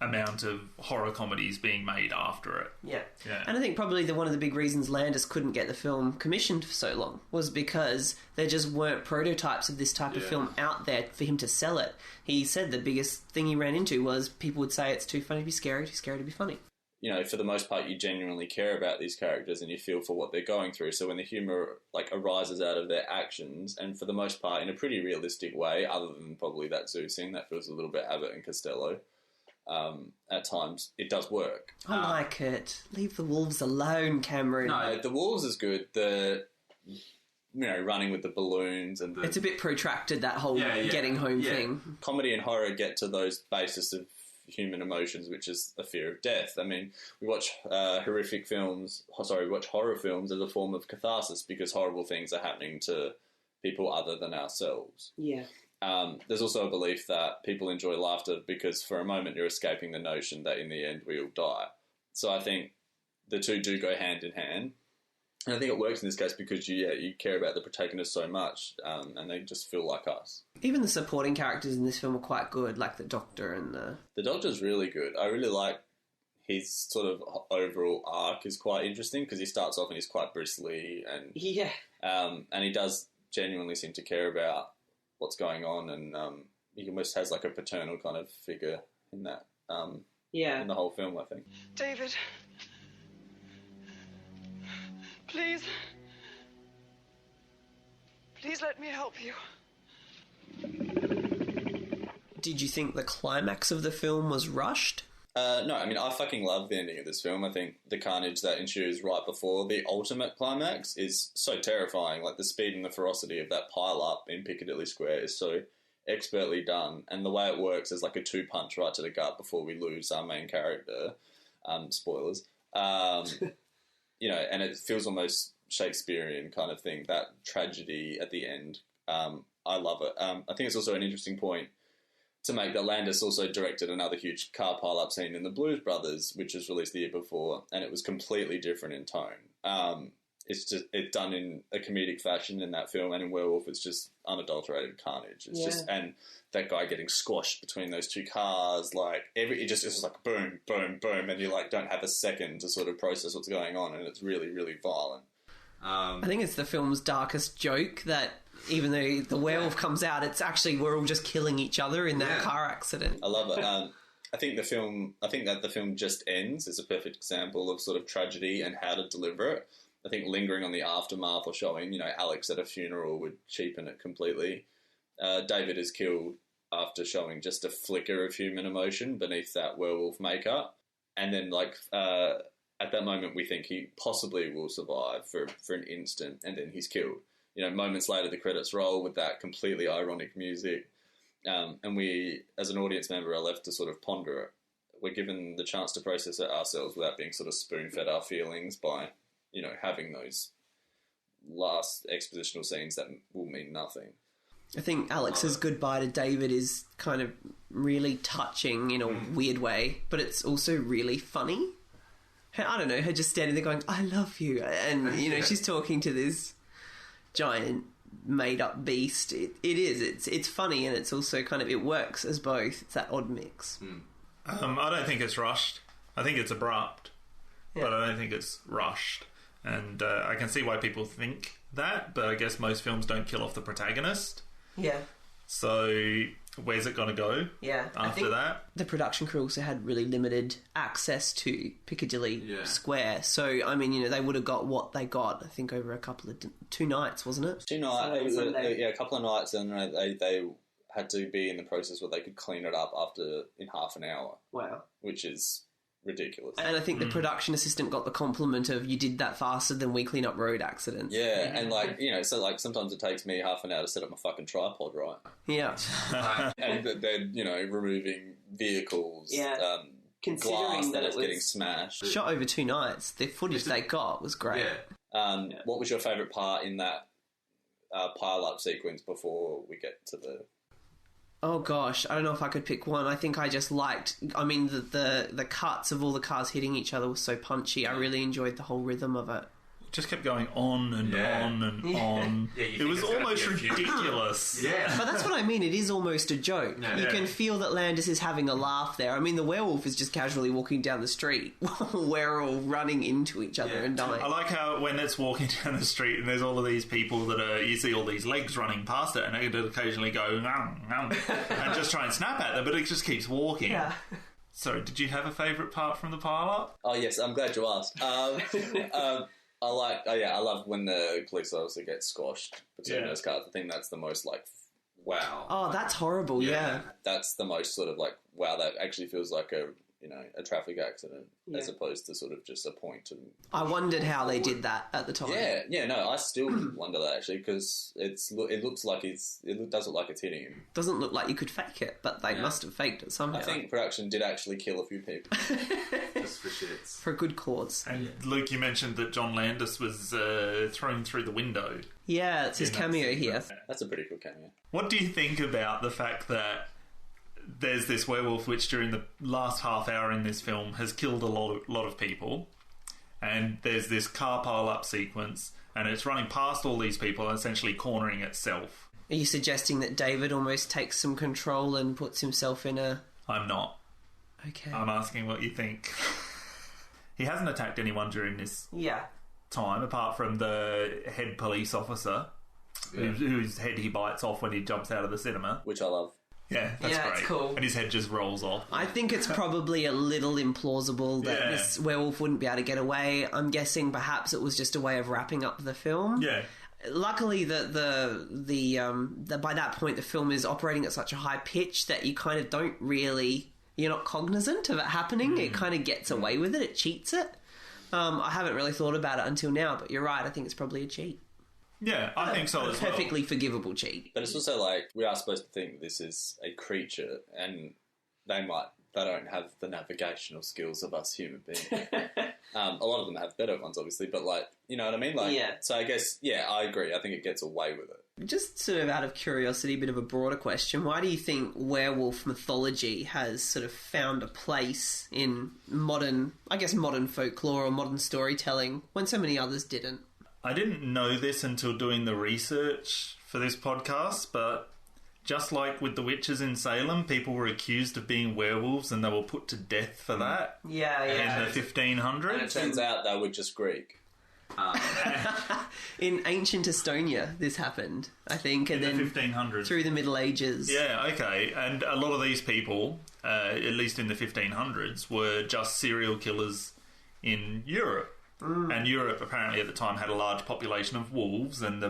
amount of horror comedies being made after it. Yeah. And I think probably one of the big reasons Landis couldn't get the film commissioned for so long was because there just weren't prototypes of this type of film out there for him to sell it. He said the biggest thing he ran into was people would say it's too funny to be scary, too scary to be funny. For the most part, you genuinely care about these characters and you feel for what they're going through. So when the humour arises out of their actions, and for the most part in a pretty realistic way, other than probably that zoo scene that feels a little bit Abbott and Costello, at times it does work. I like it. Leave the wolves alone, Cameron. No, the wolves is good. The running with the balloons and it's a bit protracted, that whole getting home thing. Comedy and horror get to those basis of human emotions, which is the fear of death. I mean, we watch horror films as a form of catharsis because horrible things are happening to people other than ourselves. Yeah. There's also a belief that people enjoy laughter because for a moment you're escaping the notion that in the end we all die. So I think the two do go hand in hand. And I think it works in this case because you care about the protagonist so much, and they just feel like us. Even the supporting characters in this film are quite good, like the Doctor and the... The Doctor's really good. I really like his sort of overall arc is quite interesting because he starts off and he's quite bristly and and he does genuinely seem to care about what's going on, and he almost has like a paternal kind of figure in that in the whole film, I think. David, please let me help you. Did you think the climax of the film was rushed? No, I mean, I fucking love the ending of this film. I think the carnage that ensues right before the ultimate climax is so terrifying. Like, the speed and the ferocity of that pile-up in Piccadilly Square is so expertly done. And the way it works is like a two-punch right to the gut before we lose our main character. Spoilers. And it feels almost Shakespearean kind of thing, that tragedy at the end. I love it. I think it's also an interesting point to make that Landis also directed another huge car pile-up scene in The Blues Brothers, which was released the year before, and it was completely different in tone. It's done in a comedic fashion in that film, and in Werewolf it's just unadulterated carnage. It's just, and that guy getting squashed between those two cars, it's just like boom, boom, boom, and you don't have a second to sort of process what's going on, and it's really, really violent. I think it's the film's darkest joke that even though the werewolf comes out, it's actually we're all just killing each other in that car accident. I love it. I think that the film just ends is a perfect example of sort of tragedy and how to deliver it. I think lingering on the aftermath or showing, Alex at a funeral would cheapen it completely. David is killed after showing just a flicker of human emotion beneath that werewolf makeup. And then, at that moment, we think he possibly will survive for an instant, and then he's killed. Moments later, the credits roll with that completely ironic music. And we, as an audience member, are left to sort of ponder it. We're given the chance to process it ourselves without being sort of spoon-fed our feelings by, having those last expositional scenes that will mean nothing. I think Alex's goodbye to David is kind of really touching in a weird way, but it's also really funny. I don't know, her just standing there going, I love you. And, she's talking to this giant made-up beast. It's funny, and it's also kind of, it works as both. It's that odd mix. I don't think it's rushed. I think it's abrupt, but I don't think it's rushed. And I can see why people think that, but I guess most films don't kill off the protagonist. Yeah. So where's it going to go after that? The production crew also had really limited access to Piccadilly Square. So, I mean, you know, they would have got what they got, I think, over a couple of... 2 nights, wasn't it? 2 nights. A couple of nights, and they had to be in the process where they could clean it up in half an hour. Wow. Which is ridiculous. And I think the production assistant got the compliment of, you did that faster than we clean up road accidents. Yeah, and like, you know, so like sometimes it takes me half an hour to set up my fucking tripod, right? Yeah. And they're, you know, removing vehicles, glass that is getting smashed. Shot over 2 nights. The footage they got was great. What was your favourite part in that pile-up sequence before we get to the... Oh gosh, I don't know if I could pick one. I think I just liked... I mean, the cuts of all the cars hitting each other was so punchy. I really enjoyed the whole rhythm of it. Just kept going on and on and on. Yeah, it was almost ridiculous. But that's what I mean. It is almost a joke. You can feel that Landis is having a laugh there. I mean, the werewolf is just casually walking down the street while we're all running into each other and dying. I like how when it's walking down the street and there's all of these people that are... You see all these legs running past it and they occasionally go... and just try and snap at them, but it just keeps walking. Yeah. So, did you have a favourite part from the pile-up? Oh, yes. I'm glad you asked. I love when the police officer gets squashed between those cars. I think that's the most, like, wow. Oh, that's horrible, yeah. That's the most sort of, like, wow, that actually feels like a traffic accident as opposed to sort of just a point. I wondered how they did that at the time. I still wonder that, actually, because it does look like it's hitting him. Doesn't look like you could fake it, but they must have faked it somehow. I think production did actually kill a few people. Just for shits. For a good cause. And Luke, you mentioned that John Landis was thrown through the window. Yeah, it's his cameo here. That's a pretty cool cameo. What do you think about the fact that there's this werewolf which during the last half hour in this film has killed a lot of people, and there's this car pile-up sequence and it's running past all these people and essentially cornering itself? Are you suggesting that David almost takes some control and puts himself in a... I'm not. Okay. I'm asking what you think. He hasn't attacked anyone during this time, apart from the head police officer, whose head he bites off when he jumps out of the cinema. Which I love. Yeah, that's great. It's cool. And his head just rolls off. I think it's probably a little implausible that this werewolf wouldn't be able to get away. I'm guessing perhaps it was just a way of wrapping up the film. Yeah. Luckily, the by that point, the film is operating at such a high pitch that you kind of don't really... You're not cognizant of it happening. It kind of gets away with it. It cheats it. I haven't really thought about it until now, but you're right. I think it's probably a cheat. Yeah, I think so as well. Perfectly forgivable cheat. But it's also like, we are supposed to think this is a creature, and they don't have the navigational skills of us human beings. A lot of them have better ones, obviously, but like, you know what I mean? Like, so I guess, I agree. I think it gets away with it. Just sort of out of curiosity, a bit of a broader question, why do you think werewolf mythology has sort of found a place in modern folklore or modern storytelling when so many others didn't? I didn't know this until doing the research for this podcast, but just like with the witches in Salem, people were accused of being werewolves and they were put to death for that. In the 1500s. And it turns out they were just Greek. In ancient Estonia, this happened, I think, and in then the 1500s through the Middle Ages. Yeah, okay, and a lot of these people, at least in the 1500s, were just serial killers in Europe. And Europe apparently at the time had a large population of wolves, and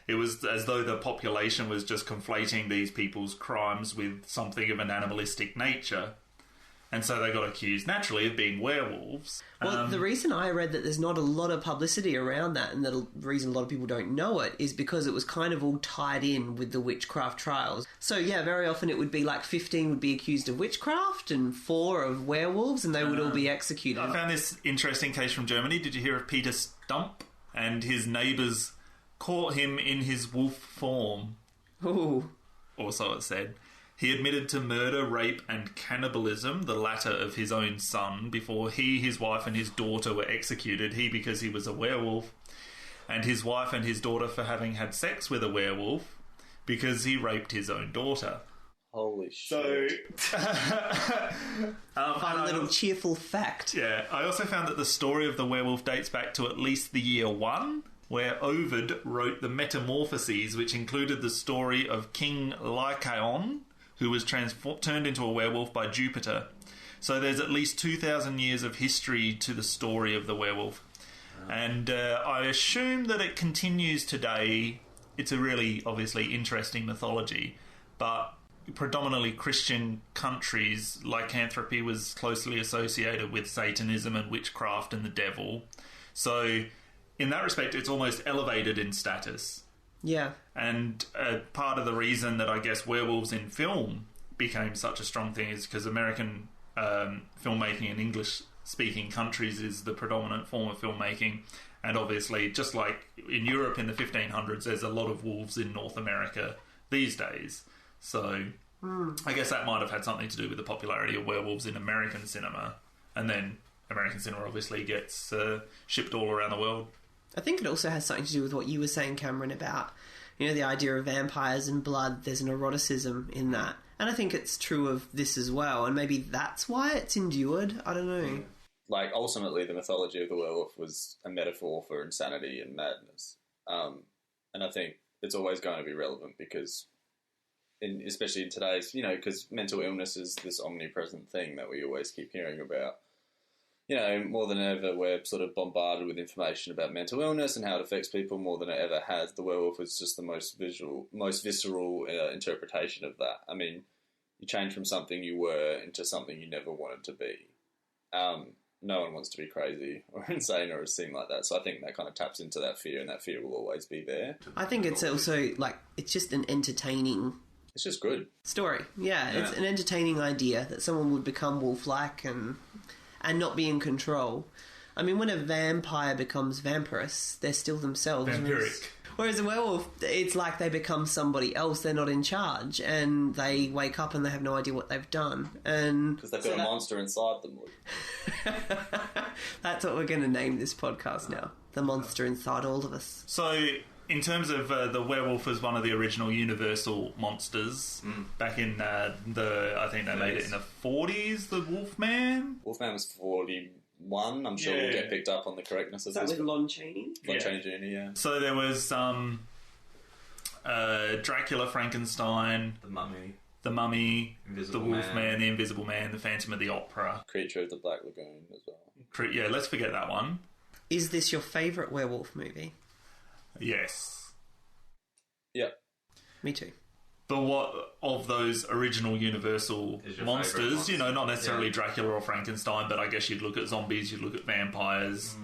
it was as though the population was just conflating these people's crimes with something of an animalistic nature. And so they got accused, naturally, of being werewolves. Well, the reason I read that there's not a lot of publicity around that, and the reason a lot of people don't know it, is because it was kind of all tied in with the witchcraft trials. So, yeah, very often it would be like 15 would be accused of witchcraft and 4 of werewolves, and they would all be executed. I found this interesting case from Germany. Did you hear of Peter Stump? And his neighbours caught him in his wolf form. Ooh. Or so it said. He admitted to murder, rape and cannibalism, the latter of his own son, before he, his wife and his daughter were executed, he because he was a werewolf, and his wife and his daughter for having had sex with a werewolf because he raped his own daughter. Holy shit. So, a little cheerful fact. Yeah, I also found that the story of the werewolf dates back to at least the year 1, where Ovid wrote the Metamorphoses, which included the story of King Lycaon, who was turned into a werewolf by Jupiter. So there's at least 2,000 years of history to the story of the werewolf. And I assume that it continues today. It's a really, obviously, interesting mythology, but predominantly Christian countries, lycanthropy was closely associated with Satanism and witchcraft and the devil. So, in that respect, it's almost elevated in status. Yeah. And part of the reason that I guess werewolves in film became such a strong thing is because American filmmaking in English-speaking countries is the predominant form of filmmaking. And obviously, just like in Europe in the 1500s, there's a lot of wolves in North America these days. So I guess that might have had something to do with the popularity of werewolves in American cinema. And then American cinema obviously gets shipped all around the world. I think it also has something to do with what you were saying, Cameron, about, the idea of vampires and blood. There's an eroticism in that. And I think it's true of this as well. And maybe that's why it's endured. I don't know. Like, ultimately, the mythology of the werewolf was a metaphor for insanity and madness. And I think it's always going to be relevant because, especially in today's, because mental illness is this omnipresent thing that we always keep hearing about. More than ever, we're sort of bombarded with information about mental illness and how it affects people more than it ever has. The werewolf is just the most visceral interpretation of that. I mean, you change from something you were into something you never wanted to be. No one wants to be crazy or insane or a thing like that. So I think that kind of taps into that fear, and that fear will always be there. I think it's also, it's just an entertaining... It's just good. Story. Yeah, it's an entertaining idea that someone would become wolf-like and not be in control. I mean, when a vampire becomes vampirous, they're still themselves. Vampiric. Whereas a werewolf, it's like they become somebody else. They're not in charge, and they wake up and they have no idea what they've done. Because they've got a monster inside them. That's what we're going to name this podcast now. The monster inside all of us. So, in terms of the werewolf as one of the original Universal monsters, back in I think they made it in the 40s, the Wolfman? Wolfman was 41. I'm sure we'll get picked up on the correctness of this. Is that with Lon Chaney? Lon Chaney Jr., yeah. So there was Dracula, Frankenstein, The Mummy, Invisible the Wolfman, Man. the Invisible Man, the Phantom of the Opera. Creature of the Black Lagoon as well. Yeah, let's forget that one. Is this your favourite werewolf movie? Yes. Yeah. Me too. But what of those original Universal monsters, not necessarily Dracula or Frankenstein, but I guess you'd look at zombies, you'd look at vampires,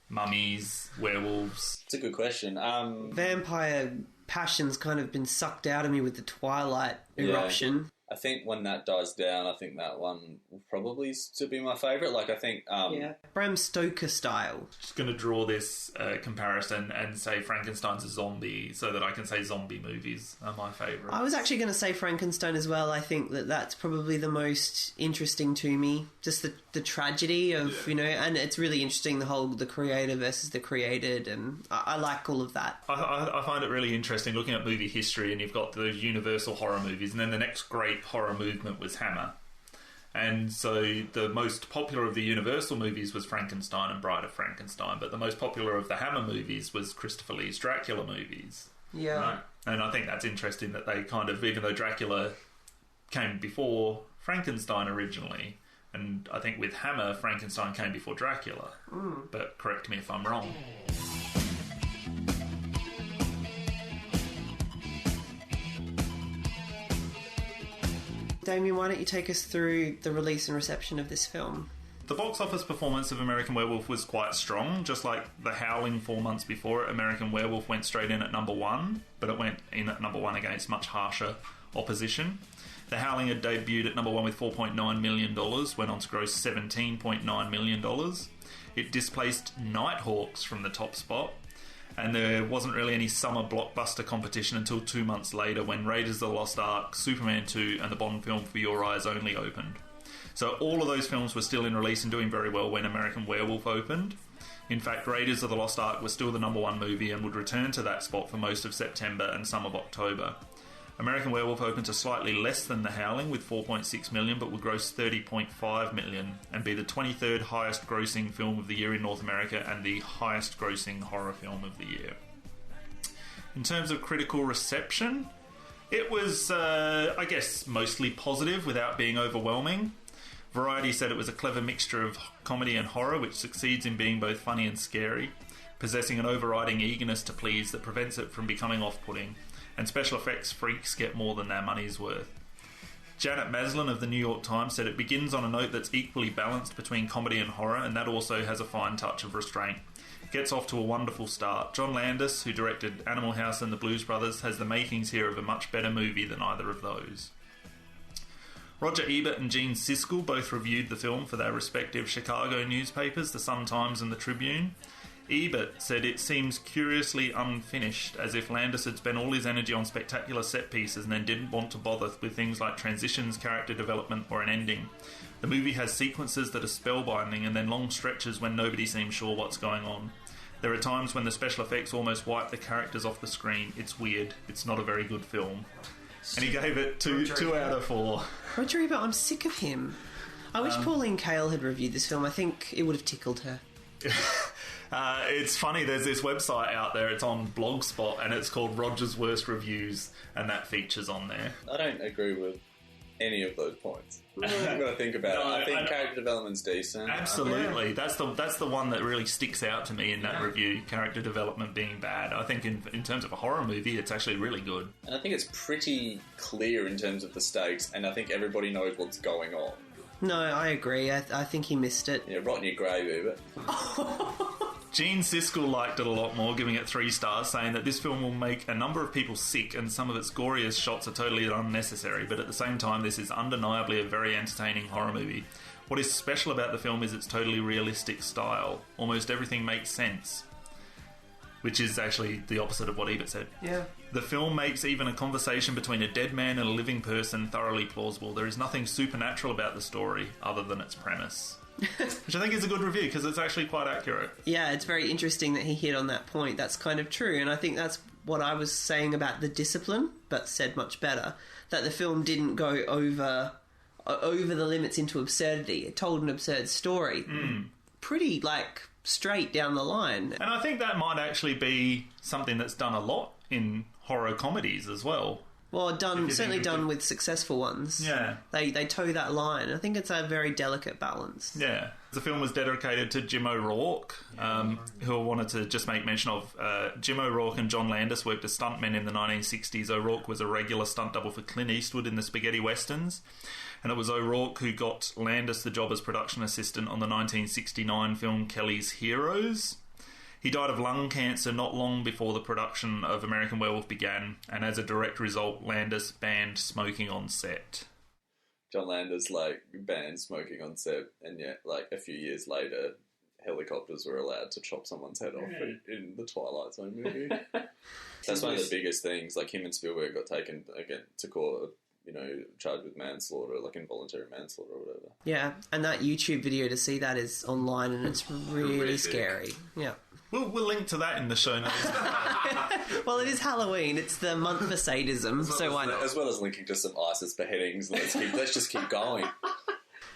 mummies, werewolves. It's a good question. Vampire passion's kind of been sucked out of me with the Twilight eruption. I think when that dies down, I think that one will probably still be my favourite. Like, I think... Bram Stoker style. Just going to draw this comparison and say Frankenstein's a zombie so that I can say zombie movies are my favourite. I was actually going to say Frankenstein as well. I think that's probably the most interesting to me. Just the tragedy of, and it's really interesting, the creator versus the created, and I like all of that. I find it really interesting looking at movie history, and you've got the Universal horror movies, and then the next great horror movement was Hammer. And so the most popular of the Universal movies was Frankenstein and Bride of Frankenstein, but the most popular of the Hammer movies was Christopher Lee's Dracula movies. Yeah. Right? And I think that's interesting that they kind of, even though Dracula came before Frankenstein originally, and I think with Hammer, Frankenstein came before Dracula. But correct me if I'm wrong. Damien, why don't you take us through the release and reception of this film? The box office performance of American Werewolf was quite strong. Just like The Howling 4 months before it, American Werewolf went straight in at number 1, but it went in at number 1 against much harsher opposition. The Howling had debuted at number 1 with $4.9 million, went on to gross $17.9 million. It displaced Nighthawks from the top spot, and there wasn't really any summer blockbuster competition until 2 months later when Raiders of the Lost Ark, Superman 2 and the Bond film For Your Eyes Only opened. So all of those films were still in release and doing very well when American Werewolf opened. In fact, Raiders of the Lost Ark was still the number 1 movie and would return to that spot for most of September and some of October. American Werewolf opened to slightly less than The Howling with $4.6 million, but would gross $30.5 million and be the 23rd highest grossing film of the year in North America and the highest grossing horror film of the year. In terms of critical reception, it was, I guess, mostly positive without being overwhelming. Variety said it was a clever mixture of comedy and horror, which succeeds in being both funny and scary, possessing an overriding eagerness to please that prevents it from becoming off-putting, and special effects freaks get more than their money's worth. Janet Maslin of the New York Times said it begins on a note that's equally balanced between comedy and horror, and that also has a fine touch of restraint. It gets off to a wonderful start. John Landis, who directed Animal House and The Blues Brothers, has the makings here of a much better movie than either of those. Roger Ebert and Gene Siskel both reviewed the film for their respective Chicago newspapers, the Sun-Times and the Tribune. Ebert said it seems curiously unfinished, as if Landis had spent all his energy on spectacular set pieces and then didn't want to bother with things like transitions, character development, or an ending. The movie has sequences that are spellbinding and then long stretches when nobody seems sure what's going on. There are times when the special effects almost wipe the characters off the screen. It's weird. It's not a very good film. And he gave it two out of 4. Roger Ebert, I'm sick of him. I wish Pauline Kael had reviewed this film. I think it would have tickled her. It's funny, there's this website out there, it's on Blogspot, and it's called Roger's Worst Reviews, and that features on there. I don't agree with any of those points. I've got to think about it. I think character development's decent. Absolutely. That's the one that really sticks out to me in that review, character development being bad. I think in terms of a horror movie, it's actually really good. And I think it's pretty clear in terms of the stakes, and I think everybody knows what's going on. No, I agree. I think he missed it. Yeah, rot in your grave, Ebert. Gene Siskel liked it a lot more, giving it 3 stars, saying that this film will make a number of people sick and some of its goriest shots are totally unnecessary, but at the same time this is undeniably a very entertaining horror movie. What is special about the film is its totally realistic style. Almost everything makes sense. Which is actually the opposite of what Ebert said. Yeah. The film makes even a conversation between a dead man and a living person thoroughly plausible. There is nothing supernatural about the story other than its premise. Which I think is a good review because it's actually quite accurate. Yeah, it's very interesting that he hit on that point. That's kind of true, and I think that's what I was saying about The Discipline, but said much better, that the film didn't go over the limits into absurdity. It told an absurd story. Pretty, straight down the line. And I think that might actually be something that's done a lot in horror comedies as well. Well, certainly done with successful ones. Yeah. They toe that line. I think it's a very delicate balance. Yeah. The film was dedicated to Jim O'Rourke, who I wanted to just make mention of. Jim O'Rourke and John Landis worked as stuntmen in the 1960s. O'Rourke was a regular stunt double for Clint Eastwood in the spaghetti westerns. And it was O'Rourke who got Landis the job as production assistant on the 1969 film Kelly's Heroes. He died of lung cancer not long before the production of American Werewolf began, and as a direct result, Landis banned smoking on set. John Landis, banned smoking on set, and yet, a few years later, helicopters were allowed to chop someone's head off in the Twilight Zone movie. That's one of the biggest things. Him and Spielberg got taken again to court, charged with manslaughter, involuntary manslaughter or whatever. Yeah, and that YouTube video to see that is online, and it's really scary. Yeah. We'll link to that in the show notes. Well, it is Halloween. It's the month for sadism, so why not? As well as linking to some ISIS beheadings. Let's just keep going.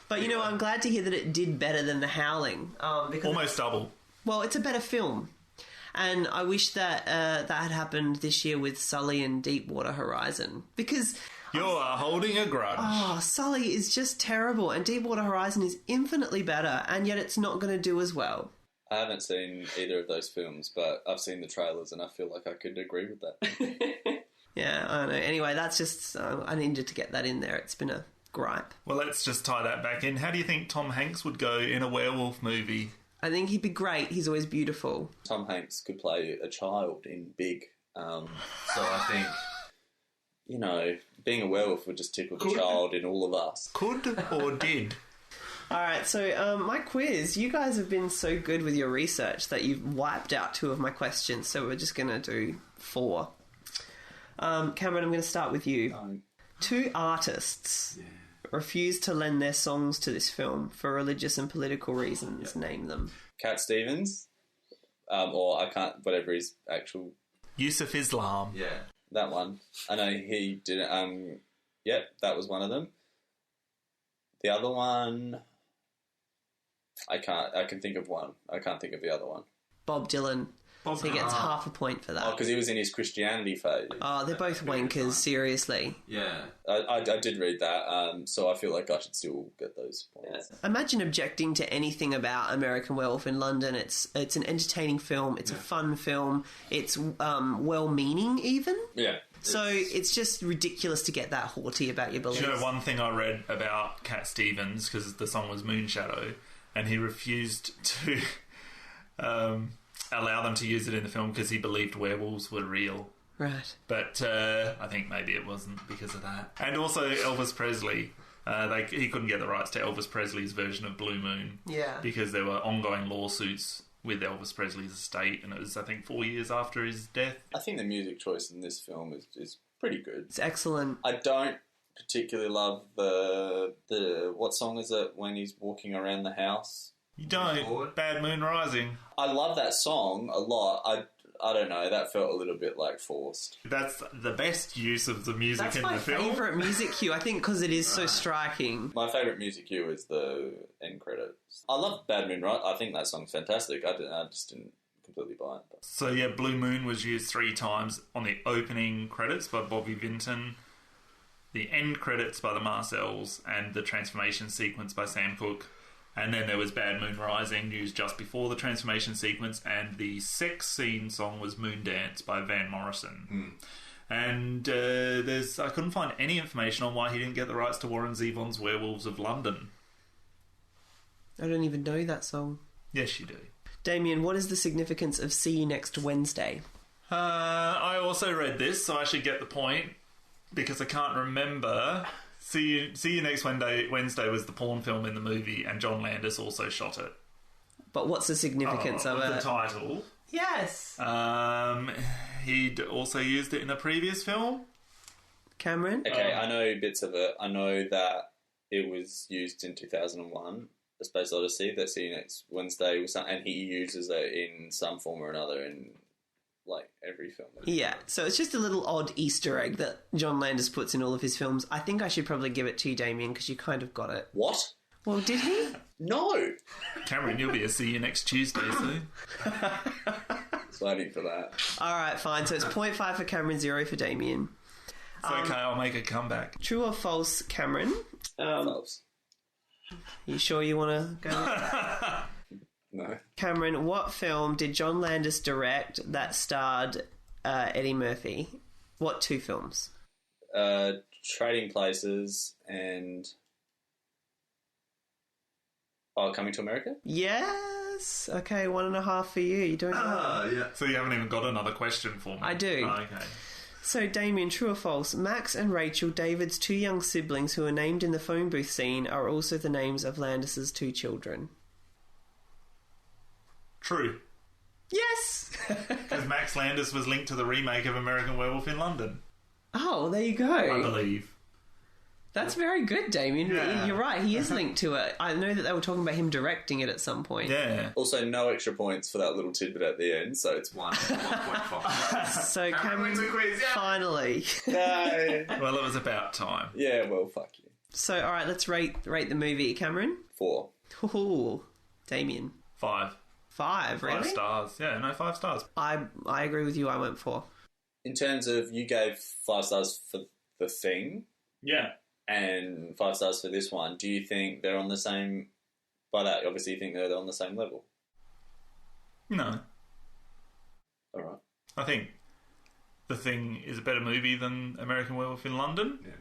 But, I'm glad to hear that it did better than The Howling. Almost double. Well, it's a better film. And I wish that that had happened this year with Sully and Deepwater Horizon. Because... You are holding a grudge. Oh, Sully is just terrible, and Deepwater Horizon is infinitely better, and yet it's not going to do as well. I haven't seen either of those films, but I've seen the trailers and I feel like I could agree with that. Yeah, I don't know. Anyway, that's just... I needed to get that in there. It's been a gripe. Well, let's just tie that back in. How do you think Tom Hanks would go in a werewolf movie? I think he'd be great. He's always beautiful. Tom Hanks could play a child in Big. So I think, being a werewolf would just tickle the child in all of us. Could or did? All right, so my quiz. You guys have been so good with your research that you've wiped out 2 of my questions, so we're just going to do 4. Cameron, I'm going to start with you. 2 artists refused to lend their songs to this film for religious and political reasons. Name them. Cat Stevens, or I can't, whatever his actual... Yusuf Islam. Yeah. that one. I know he did it. Yep, that was one of them. The other one, I can think of one. I can't think of the other one. Bob Dylan. So he gets half a point for that. Oh, because he was in his Christianity phase. Oh, they're both wankers, seriously. Yeah. I did read that, so I feel like I should still get those points. Yeah. Imagine objecting to anything about American Werewolf in London. It's an entertaining film. It's a fun film. It's well-meaning, even. Yeah. So it's just ridiculous to get that haughty about your beliefs. Do you know one thing I read about Cat Stevens, because the song was Moonshadow, and he refused to allow them to use it in the film because he believed werewolves were real. Right. But I think maybe it wasn't because of that. And also Elvis Presley. He couldn't get the rights to Elvis Presley's version of Blue Moon. Yeah. Because there were ongoing lawsuits with Elvis Presley's estate, and it was, I think, 4 years after his death. I think the music choice in this film is pretty good. It's excellent. I don't particularly love the what song is it when he's walking around the house? You don't? Bad Moon Rising. I love that song a lot. I don't know, that felt a little bit like forced. That's the best use of the music in the film. That's my favourite music cue, I think, because it is so striking. My favourite music cue is the end credits. I love Bad Moon Rising. I think that song's fantastic. I just didn't completely buy it. But. So yeah, Blue Moon was used 3 times on the opening credits by Bobby Vinton, the end credits by the Marcells, and the transformation sequence by Sam Cooke. And then there was Bad Moon Rising, used just before the transformation sequence, and the sex scene song was Moon Dance by Van Morrison. And I couldn't find any information on why he didn't get the rights to Warren Zevon's Werewolves of London. I don't even know that song. Yes, you do. Damien, what is the significance of See You Next Wednesday? I also read this, so I should get the point, because I can't remember... See You Next Wednesday was the porn film in the movie, and John Landis also shot it. But what's the significance of it? The title. Yes. He'd also used it in a previous film. Cameron? Okay, I know bits of it. I know that it was used in 2001, A Space Odyssey, that See You Next Wednesday was something, and he uses it in some form or another in... like every film. Yeah, so it's just a little odd Easter egg that John Landis puts in all of his films. I think I should probably give it to you, Damien, because you kind of got it. What? Well, did he? No! Cameron, you'll be a See You Next Tuesday soon. Waiting for that. Alright, fine. So it's 0.5 for Cameron, 0 for Damien. It's okay, I'll make a comeback. True or false, Cameron? False. You sure you want to go? No. Cameron, what film did John Landis direct that starred Eddie Murphy? What 2 films? Trading Places and... Coming to America? Yes! Okay, 1.5 for you. You don't know. Yeah. So you haven't even got another question for me? I do. Oh, okay. So, Damien, true or false? Max and Rachel, David's 2 young siblings who are named in the phone booth scene, are also the names of Landis's 2 children. True. Yes! Because Max Landis was linked to the remake of American Werewolf in London. Oh, there you go. I believe. That's very good, Damien. Yeah. You're right, he is linked to it. I know that they were talking about him directing it at some point. Yeah. Also, no extra points for that little tidbit at the end, so it's 1.5. So, Cameron, finally. No. Well, it was about time. Yeah, well, fuck you. So, alright, let's rate the movie. Cameron? 4. Ooh, Damien. 5. 5, really? 5 stars. Yeah, no, 5 stars. I agree with you, I went 4. In terms of, you gave 5 stars for The Thing. Yeah. And 5 stars for this one. Do you think they're on the same... By that, obviously you think they're on the same level? No. Alright. I think The Thing is a better movie than American Werewolf in London. Yeah.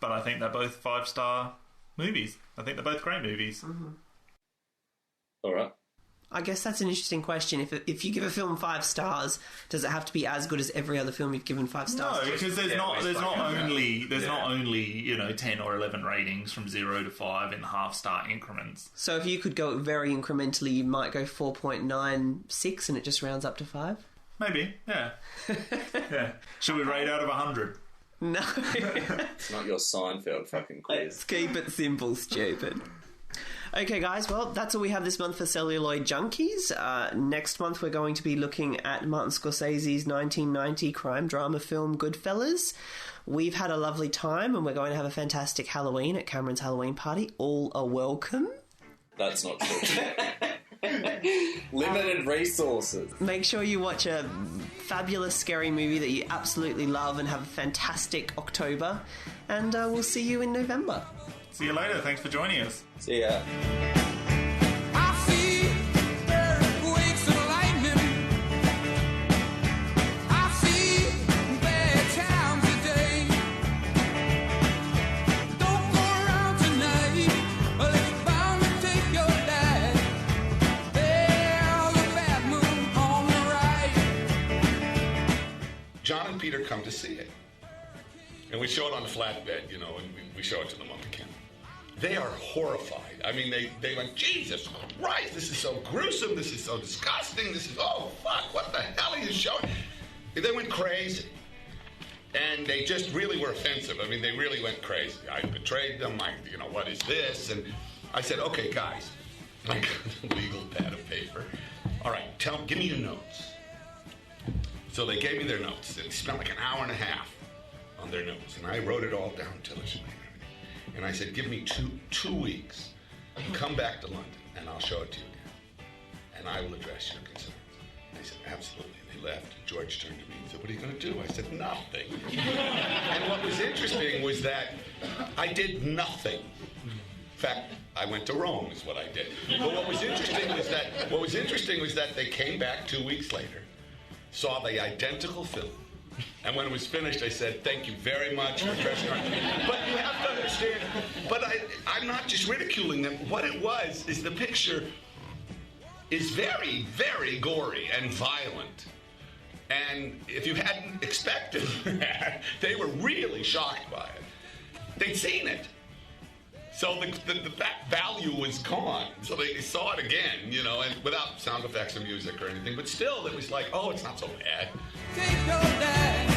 But I think they're both 5-star movies. I think they're both great movies. Mm-hmm. Alright. I guess that's an interesting question. If you give a film 5 stars, does it have to be as good as every other film you've given 5 stars? No, because there's not only 10 or 11 ratings from 0 to 5 in half-star increments. So if you could go very incrementally, you might go 4.96 and it just rounds up to 5? Maybe, yeah. Yeah. Should we rate out of 100? No. It's not your Seinfeld fucking quiz. Let's keep it simple, stupid. Okay, guys, well, that's all we have this month for Celluloid Junkies. Next month, we're going to be looking at Martin Scorsese's 1990 crime drama film Goodfellas. We've had a lovely time, and we're going to have a fantastic Halloween at Cameron's Halloween party. All are welcome. That's not true. Limited resources. Make sure you watch a fabulous, scary movie that you absolutely love and have a fantastic October. And we'll see you in November. See you later. Thanks for joining us. See ya. John and Peter come to see it. And we show it on the flatbed, you know, and we show it to them on the camera. They are horrified. I mean, they went, Jesus Christ, this is so gruesome, this is so disgusting, this is, oh, fuck, what the hell are you showing? They went crazy. And they just really were offensive. I mean, they really went crazy. I betrayed them, what is this? And I said, okay, guys, I got a legal pad of paper. All right, give me your notes. So they gave me their notes. They spent like an hour and a half on their notes. And I wrote it all down diligently and everything. And I said, give me two weeks. Come back to London, and I'll show it to you again. And I will address your concerns. And they said, absolutely. And they left. George turned to me and said, what are you going to do? I said, nothing. And what was interesting was that I did nothing. In fact, I went to Rome is what I did. But what was interesting was that they came back 2 weeks later, saw the identical film, and when it was finished, I said, thank you very much for pressing on. But you have to understand, I'm not just ridiculing them. What it was is the picture is very, very gory and violent. And if you hadn't expected that, they were really shocked by it. They'd seen it. So that value was gone. So they saw it again, and without sound effects or music or anything. But still, it was like, oh, it's not so bad. Take your dad.